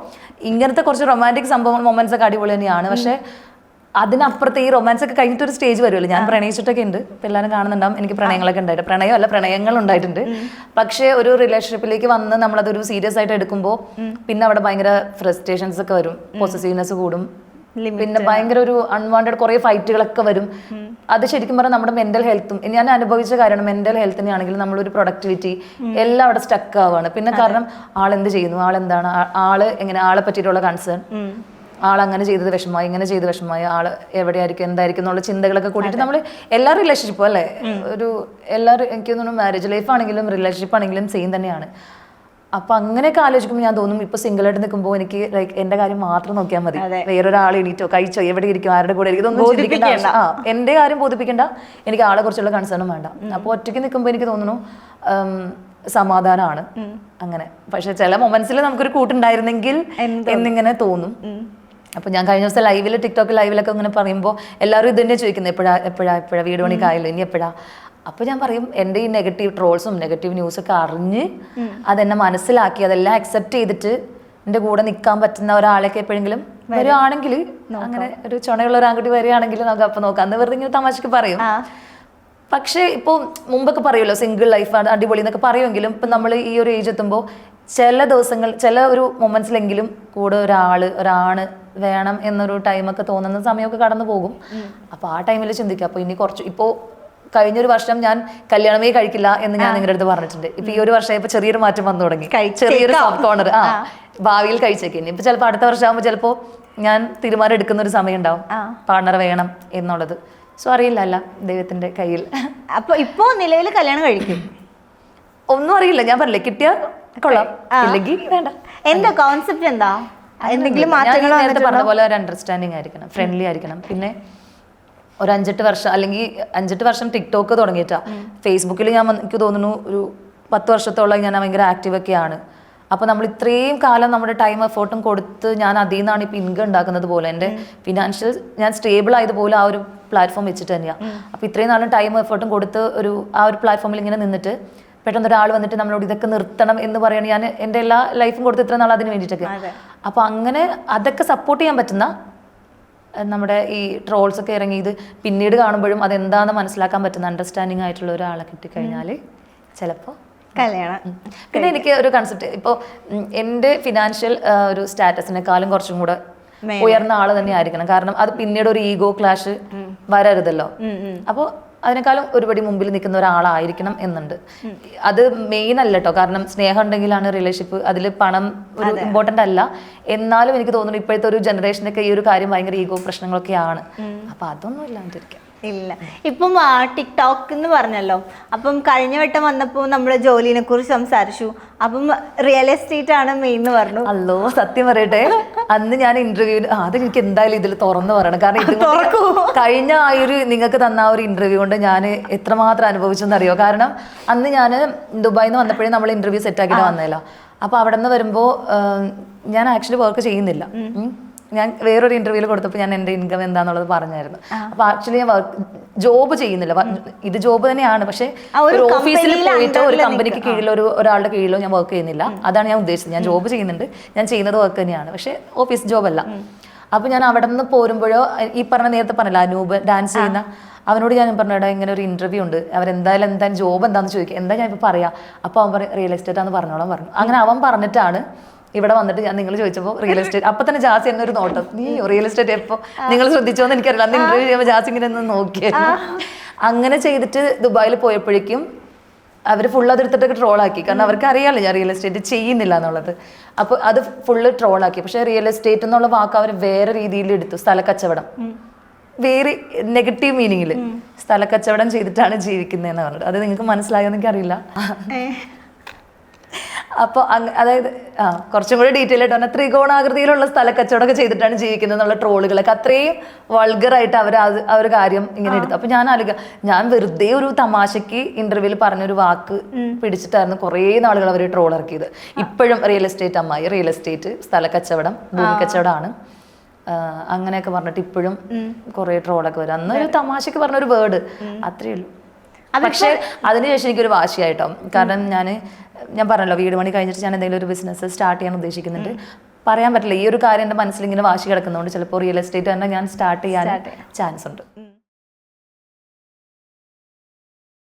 ഇങ്ങനത്തെ കുറച്ച് റൊമാൻറ്റിക് മൊമെന്റ്സ് ഒക്കെ അടിപൊളി തന്നെയാണ്. പക്ഷെ അതിനപ്പുറത്ത് ഈ റൊമാൻസ് ഒക്കെ കഴിഞ്ഞിട്ട് ഒരു സ്റ്റേജ് വരുമല്ലോ. ഞാൻ പ്രണയിച്ചിട്ടൊക്കെ ഉണ്ട്. ഇപ്പം എല്ലാവരും കാണുന്നുണ്ടാവും. എനിക്ക് പ്രണയങ്ങളൊക്കെ ഉണ്ടായിട്ട്, പ്രണയങ്ങൾ ഉണ്ടായിട്ടുണ്ട്. പക്ഷേ ഒരു റിലേഷൻഷിപ്പിലേക്ക് വന്ന് നമ്മളതൊരു സീരിയസ് ആയിട്ട് എടുക്കുമ്പോൾ പിന്നെ അവിടെ ഭയങ്കര ഫ്രസ്ട്രേഷൻസ് ഒക്കെ വരും, പൊസസീവ്നെസ് കൂടും, പിന്നെ ഭയങ്കര ഒരു അൺവാണ്ടഡ് കുറെ ഫൈറ്റുകളൊക്കെ വരും. അത് ശരിക്കും പറഞ്ഞാൽ നമ്മുടെ മെന്റൽ ഹെൽത്തും ഞാൻ അനുഭവിച്ച കാര്യമാണ്. മെന്റൽ ഹെൽത്തിനെ ആണെങ്കിലും നമ്മളൊരു പ്രൊഡക്ടിവിറ്റി എല്ലാം അവിടെ സ്റ്റക്ക് ആവുകയാണ്. പിന്നെ കാരണം ആളെന്ത് ചെയ്യുന്നു, ആളെന്താണ്, ആളെ പറ്റിയിട്ടുള്ള കൺസേൺ, ആളങ്ങനെ ചെയ്തത് വിഷമമായി, ഇങ്ങനെ ചെയ്ത് വിഷമമായി, ആള് എവിടെയായിരിക്കും, എന്തായിരിക്കും എന്നുള്ള ചിന്തകളൊക്കെ കൂട്ടിയിട്ട് നമ്മൾ എല്ലാ റിലേഷൻഷിപ്പും അല്ലേ, എല്ലാവരും എനിക്ക് തോന്നുന്നു മാരേജ് ലൈഫ് ആണെങ്കിലും റിലേഷൻഷിപ്പ് ആണെങ്കിലും സെയിം തന്നെയാണ്. അപ്പൊ അങ്ങനെയൊക്കെ ആലോചിക്കുമ്പോൾ ഞാൻ തോന്നും ഇപ്പൊ സിംഗിൾ ആയിട്ട് നിൽക്കുമ്പോൾ എനിക്ക് ലൈക്ക് എന്റെ കാര്യം മാത്രം നോക്കിയാൽ മതി. വേറൊരാൾ എണീറ്റോ കഴിച്ചോ എവിടെ ഇരിക്കും ആരുടെ കൂടെ ഇരിക്കും ഇതൊന്നും ചിന്തിക്കേണ്ട. എന്റെ കാര്യം ബോധിപ്പിക്കേണ്ട, എനിക്ക് ആളെ കുറിച്ചുള്ള കൺസേണും വേണ്ട. അപ്പൊ ഒറ്റയ്ക്ക് നിൽക്കുമ്പോൾ എനിക്ക് തോന്നുന്നു സമാധാനമാണ് അങ്ങനെ. പക്ഷെ ചില മൊമെന്റ്സിൽ നമുക്കൊരു കൂട്ടുണ്ടായിരുന്നെങ്കിൽ എന്നിങ്ങനെ തോന്നും. അപ്പൊ ഞാൻ കഴിഞ്ഞ ദിവസം ലൈവില് ടിക്ടോക്ക് ലൈവിലൊക്കെ ഇങ്ങനെ പറയുമ്പോൾ എല്ലാവരും ഇത് തന്നെ ചോദിക്കുന്നത് എപ്പോഴാ വീട് പണിക്കായല്ലോ, ഇനി എപ്പോഴാ? അപ്പൊ ഞാൻ പറയും എൻ്റെ ഈ നെഗറ്റീവ് ട്രോൾസും നെഗറ്റീവ് ന്യൂസൊക്കെ അറിഞ്ഞ് അതെന്നെ മനസ്സിലാക്കി അതെല്ലാം അക്സെപ്റ്റ് ചെയ്തിട്ട് എൻ്റെ കൂടെ നിൽക്കാൻ പറ്റുന്ന ഒരാളെയൊക്കെ എപ്പോഴെങ്കിലും വരുവാണെങ്കിൽ, അങ്ങനെ ഒരു ചുണയുള്ള ഒരു ആൺകുട്ടി വരികയാണെങ്കിൽ നമുക്ക് അപ്പം നോക്കാം എന്ന് വെറുതെ ഇങ്ങനെ തമാശക്ക് പറയും. പക്ഷേ ഇപ്പോൾ മുമ്പൊക്കെ പറയുമല്ലോ സിംഗിൾ ലൈഫ് അടിപൊളി എന്നൊക്കെ പറയുമെങ്കിലും ഇപ്പം നമ്മൾ ഈ ഒരു ഏജ് എത്തുമ്പോൾ ചില ദിവസങ്ങൾ ചില ഒരു മൊമെന്റ്സിലെങ്കിലും കൂടെ ഒരാണ് വേണം എന്നൊരു ടൈമൊക്കെ തോന്നുന്ന സമയമൊക്കെ കടന്നു പോകും. അപ്പോൾ ആ ടൈമിൽ ചിന്തിക്കുക അപ്പോൾ ഇനി കുറച്ച് ഇപ്പോൾ കഴിഞ്ഞൊരു വർഷം ഞാൻ കല്യാണമേ കഴിക്കില്ല എന്ന് ഞാൻ നിങ്ങളുടെ അടുത്ത് പറഞ്ഞിട്ടുണ്ട്. ഇപ്പൊ ഈ ഒരു വർഷം ഇപ്പൊ ചെറിയൊരു മാറ്റം വന്നു തുടങ്ങി, ചെറിയൊരു സോഫ്റ്റ് കോർണർ ഭാവിയിൽ കഴിച്ചേക്ക്. ഇനി ഇപ്പൊ ചിലപ്പോൾ അടുത്ത വർഷം ആകുമ്പോൾ ചിലപ്പോൾ ഞാൻ തീരുമാനം എടുക്കുന്ന ഒരു സമയം ഉണ്ടാവും പാർട്ണർ വേണം എന്നുള്ളത്. സോ അറിയില്ല, ദൈവത്തിന്റെ കയ്യിൽ. അപ്പൊ ഇപ്പോ നിലവിൽ കല്യാണം കഴിക്കും? ഒന്നും അറിയില്ല, ഞാൻ പറഞ്ഞില്ലേ കിട്ടിയാ കൊള്ളാം, ഇല്ലെങ്കിൽ വേണ്ട. എന്താ കോൺസെപ്റ്റ് എന്താ? എന്തെങ്കിലും മാറ്റങ്ങൾ പറഞ്ഞ പോലെ ഒരു അണ്ടർസ്റ്റാൻഡിങ് ആയിരിക്കണം, ഫ്രണ്ട്ലി ആയിരിക്കണം. പിന്നെ ഒരു 5-8 വർഷം അല്ലെങ്കിൽ 5-8 വർഷം ടിക്ടോക്ക് തുടങ്ങിയിട്ടാ. ഫേസ്ബുക്കിൽ എനിക്ക് തോന്നുന്നു ഒരു 10 വർഷത്തോളം ഞാൻ ഭയങ്കര ആക്റ്റീവ് ഒക്കെയാണ്. അപ്പോൾ നമ്മൾ ഇത്രയും കാലം നമ്മുടെ ടൈം എഫേർട്ടും കൊടുത്ത് ഞാൻ അതിൽ നിന്നാണ് ഇപ്പോൾ ഇൻകം ഉണ്ടാക്കുന്നത് പോലെ എൻ്റെ ഫിനാൻഷ്യൽ ഞാൻ സ്റ്റേബിൾ ആയതുപോലെ ആ ഒരു പ്ലാറ്റ്ഫോം വെച്ചിട്ട് തന്നെയാണ്. അപ്പോൾ ഇത്രയും നാളും ടൈം എഫേർട്ടും കൊടുത്ത് ആ ഒരു പ്ലാറ്റ്ഫോമിൽ ഇങ്ങനെ നിന്നിട്ട് പെട്ടെന്ന് ഒരാൾ വന്നിട്ട് നമ്മളോട് ഇതൊക്കെ നിർത്തണം എന്ന് പറയുകയാണ്. ഞാൻ എൻ്റെ എല്ലാ ലൈഫും കൊടുത്ത് ഇത്ര നാൾ അതിന് വേണ്ടിയിട്ടൊക്കെ. അപ്പോൾ അങ്ങനെ അതൊക്കെ സപ്പോർട്ട് ചെയ്യാൻ പറ്റുന്ന നമ്മുടെ ഈ ട്രോൾസ് ഒക്കെ ഇറങ്ങിയത് പിന്നീട് കാണുമ്പോഴും അതെന്താണെന്ന് മനസ്സിലാക്കാൻ പറ്റുന്ന അണ്ടർസ്റ്റാൻഡിങ് ആയിട്ടുള്ള ഒരാളെ കിട്ടിക്കഴിഞ്ഞാൽ ചിലപ്പോൾ കല്യാണം. പിന്നെ എനിക്ക് ഒരു കൺസെപ്റ്റ്, ഇപ്പോൾ എൻ്റെ ഫിനാൻഷ്യൽ ഒരു സ്റ്റാറ്റസിനെക്കാളും കുറച്ചും കൂടെ ഉയർന്ന ആൾ തന്നെ ആയിരിക്കണം. കാരണം അത് പിന്നീട് ഒരു ഈഗോ ക്ലാഷ് വരരുതല്ലോ. അപ്പോൾ അതിനേക്കാളും ഒരുപടി മുമ്പിൽ നിൽക്കുന്ന ഒരാളായിരിക്കണം എന്നുണ്ട്. അത് മെയിൻ അല്ല കേട്ടോ, കാരണം സ്നേഹം ഉണ്ടെങ്കിലാണ് റിലേഷൻഷിപ്പ്, അതിൽ പണം ഒരു ഇമ്പോർട്ടൻ്റ് അല്ല. എന്നാലും എനിക്ക് തോന്നുന്നു ഇപ്പോഴത്തെ ഒരു ജനറേഷനൊക്കെ ഈ ഒരു കാര്യം ഭയങ്കര ഈഗോ പ്രശ്നങ്ങളൊക്കെയാണ്. അപ്പം അതൊന്നും ഇല്ലാണ്ടിരിക്കാം. ഇല്ല, ഇപ്പം ടിക്ടോക്ക് എന്ന് പറഞ്ഞല്ലോ. അപ്പം കഴിഞ്ഞ വട്ടം വന്നപ്പോൾ നമ്മൾ ജോലിനെ കുറിച്ച് സംസാരിച്ചു. അപ്പം റിയൽ എസ്റ്റേറ്റ് ആണ് മെയിൻ എന്ന് പറഞ്ഞു. അല്ലോ സത്യം പറയട്ടെ, അന്ന് ഞാൻ ഇന്റർവ്യൂവിന് അത് എനിക്ക് എന്തായാലും ഇതിൽ തുറന്നു പറയണം, കാരണം കഴിഞ്ഞ ആ ഒരു നിങ്ങൾക്ക് തന്ന ആ ഒരു ഇന്റർവ്യൂ കൊണ്ട് ഞാൻ എത്രമാത്രം അനുഭവിച്ചെന്ന് അറിയോ. കാരണം അന്ന് ഞാൻ ദുബായിൽ നിന്ന് വന്നപ്പോഴേ നമ്മൾ ഇന്റർവ്യൂ സെറ്റ് ആക്കിയിട്ട് വന്നല്ലോ. അപ്പോൾ അവിടെ നിന്ന് വരുമ്പോൾ ഞാൻ ആക്ച്വലി വർക്ക് ചെയ്യുന്നില്ല. ഞാൻ വേറൊരു ഇന്റർവ്യൂവിൽ കൊടുത്തപ്പോൾ ഞാൻ എൻ്റെ ഇൻകം എന്താന്നുള്ളത് പറഞ്ഞായിരുന്നു. അപ്പോൾ ആക്ച്വലി ഞാൻ ജോബ് ചെയ്യുന്നില്ല, ഇത് ജോബ് തന്നെയാണ്, പക്ഷേ ഒരു ഓഫീസിൽ പോയിട്ട് ഒരു കമ്പനിക്ക് കീഴിലോ ഒരാളുടെ കീഴിലോ ഞാൻ വർക്ക് ചെയ്യുന്നില്ല. അതാണ് ഞാൻ ഉദ്ദേശിച്ചത്. ഞാൻ ജോബ് ചെയ്യുന്നുണ്ട്, ഞാൻ ചെയ്യുന്നത് വർക്ക് തന്നെയാണ്, പക്ഷേ ഓഫീസ് ജോബ് അല്ല. അപ്പോൾ ഞാൻ അവിടെ നിന്ന് പോരുമ്പോഴോ ഈ പറഞ്ഞ നേരത്തെ പറഞ്ഞില്ല അനൂപ് ഡാൻസ് ചെയ്യുന്ന അവനോട് ഞാൻ പറഞ്ഞിടാ ഇങ്ങനെ ഒരു ഇന്റർവ്യൂ ഉണ്ട്, അവരെന്തായാലും ജോബ് എന്താണെന്ന് ചോദിക്കുക, എന്താ ഞാൻ ഇപ്പോൾ പറയാം. അപ്പോൾ അവൻ പറയും റിയൽ എസ്റ്റേറ്റ് ആണെന്ന് പറഞ്ഞോളാം പറഞ്ഞു. അങ്ങനെ അവൻ പറഞ്ഞിട്ടാണ് ഇവിടെ വന്നിട്ട് ഞാൻ നിങ്ങൾ ചോദിച്ചപ്പോൾ റിയൽ എസ്റ്റേറ്റ്. അപ്പം തന്നെ ജാസി എന്നൊരു നോട്ടം, നീ റിയൽ എസ്റ്റേറ്റ് എപ്പോൾ നിങ്ങൾ ശ്രദ്ധിച്ചോന്ന് എനിക്കറിയില്ല. അന്ന് ഇന്റർവ്യൂ ചെയ്യുമ്പോൾ ജാസി ഇങ്ങനെ ഒന്ന് നോക്കിയായിരുന്നു. അങ്ങനെ ചെയ്തിട്ട് ദുബായിൽ പോയപ്പോഴേക്കും അവർ ഫുൾ അതെടുത്തിട്ടൊക്കെ ട്രോളാക്കി. കാരണം അവർക്ക് അറിയാമല്ലോ ഞാൻ റിയൽ എസ്റ്റേറ്റ് ചെയ്യുന്നില്ല എന്നുള്ളത്. അപ്പോൾ അത് ഫുള്ള് ട്രോളാക്കി. പക്ഷേ റിയൽ എസ്റ്റേറ്റ് എന്നുള്ള വാക്ക് അവർ വേറെ രീതിയിൽ എടുത്തു. സ്ഥലക്കച്ചവടം, വേറെ നെഗറ്റീവ് മീനിങ്ങിൽ സ്ഥലക്കച്ചവടം ചെയ്തിട്ടാണ് ജീവിക്കുന്നതെന്ന് പറഞ്ഞിട്ട്. അത് നിങ്ങൾക്ക് മനസ്സിലായോന്ന് എനിക്കറിയില്ല. അപ്പോൾ അതായത് കുറച്ചും കൂടി ഡീറ്റെയിൽ ആയിട്ട് പറഞ്ഞാൽ ത്രികോണാകൃതിയിലുള്ള സ്ഥലക്കച്ചവടമൊക്കെ ചെയ്തിട്ടാണ് ജീവിക്കുന്നത് എന്നുള്ള ട്രോളുകളൊക്കെ അത്രയും വൾഗറായിട്ട് അവർ ആ ഒരു കാര്യം ഇങ്ങനെ എടുത്തു. അപ്പോൾ ഞാൻ വെറുതെ ഒരു തമാശയ്ക്ക് ഇന്റർവ്യൂവിൽ പറഞ്ഞൊരു വാക്ക് പിടിച്ചിട്ടായിരുന്നു കുറേ നാളുകൾ അവർ ട്രോൾ ഇറക്കിയത്. ഇപ്പോഴും റിയൽ എസ്റ്റേറ്റ് അമ്മായി, റിയൽ എസ്റ്റേറ്റ്, സ്ഥലക്കച്ചവടം, ഭൂമി കച്ചവടമാണ് അങ്ങനെയൊക്കെ പറഞ്ഞിട്ട് ഇപ്പോഴും കുറേ ട്രോളൊക്കെ വരും. അന്നൊരു തമാശയ്ക്ക് പറഞ്ഞൊരു വേർഡ് അത്രയേ ഉള്ളൂ. പക്ഷേ അതിനുശേഷം എനിക്കൊരു വാശിയായിട്ടോ. കാരണം ഞാൻ പറഞ്ഞല്ലോ വീട് പണി കഴിഞ്ഞിട്ട് ഞാൻ എന്തെങ്കിലും ഒരു ബിസിനസ് സ്റ്റാർട്ട് ചെയ്യാൻ ഉദ്ദേശിക്കുന്നുണ്ട്. പറയാൻ പറ്റില്ല, ഈ ഒരു കാര്യം എൻ്റെ മനസ്സിൽ ഇങ്ങനെ വാശി കിടക്കുന്നതുകൊണ്ട് ചിലപ്പോൾ റിയൽ എസ്റ്റേറ്റ് തന്നെ ഞാൻ സ്റ്റാർട്ട് ചെയ്യാൻ ചാൻസ് ഉണ്ട്.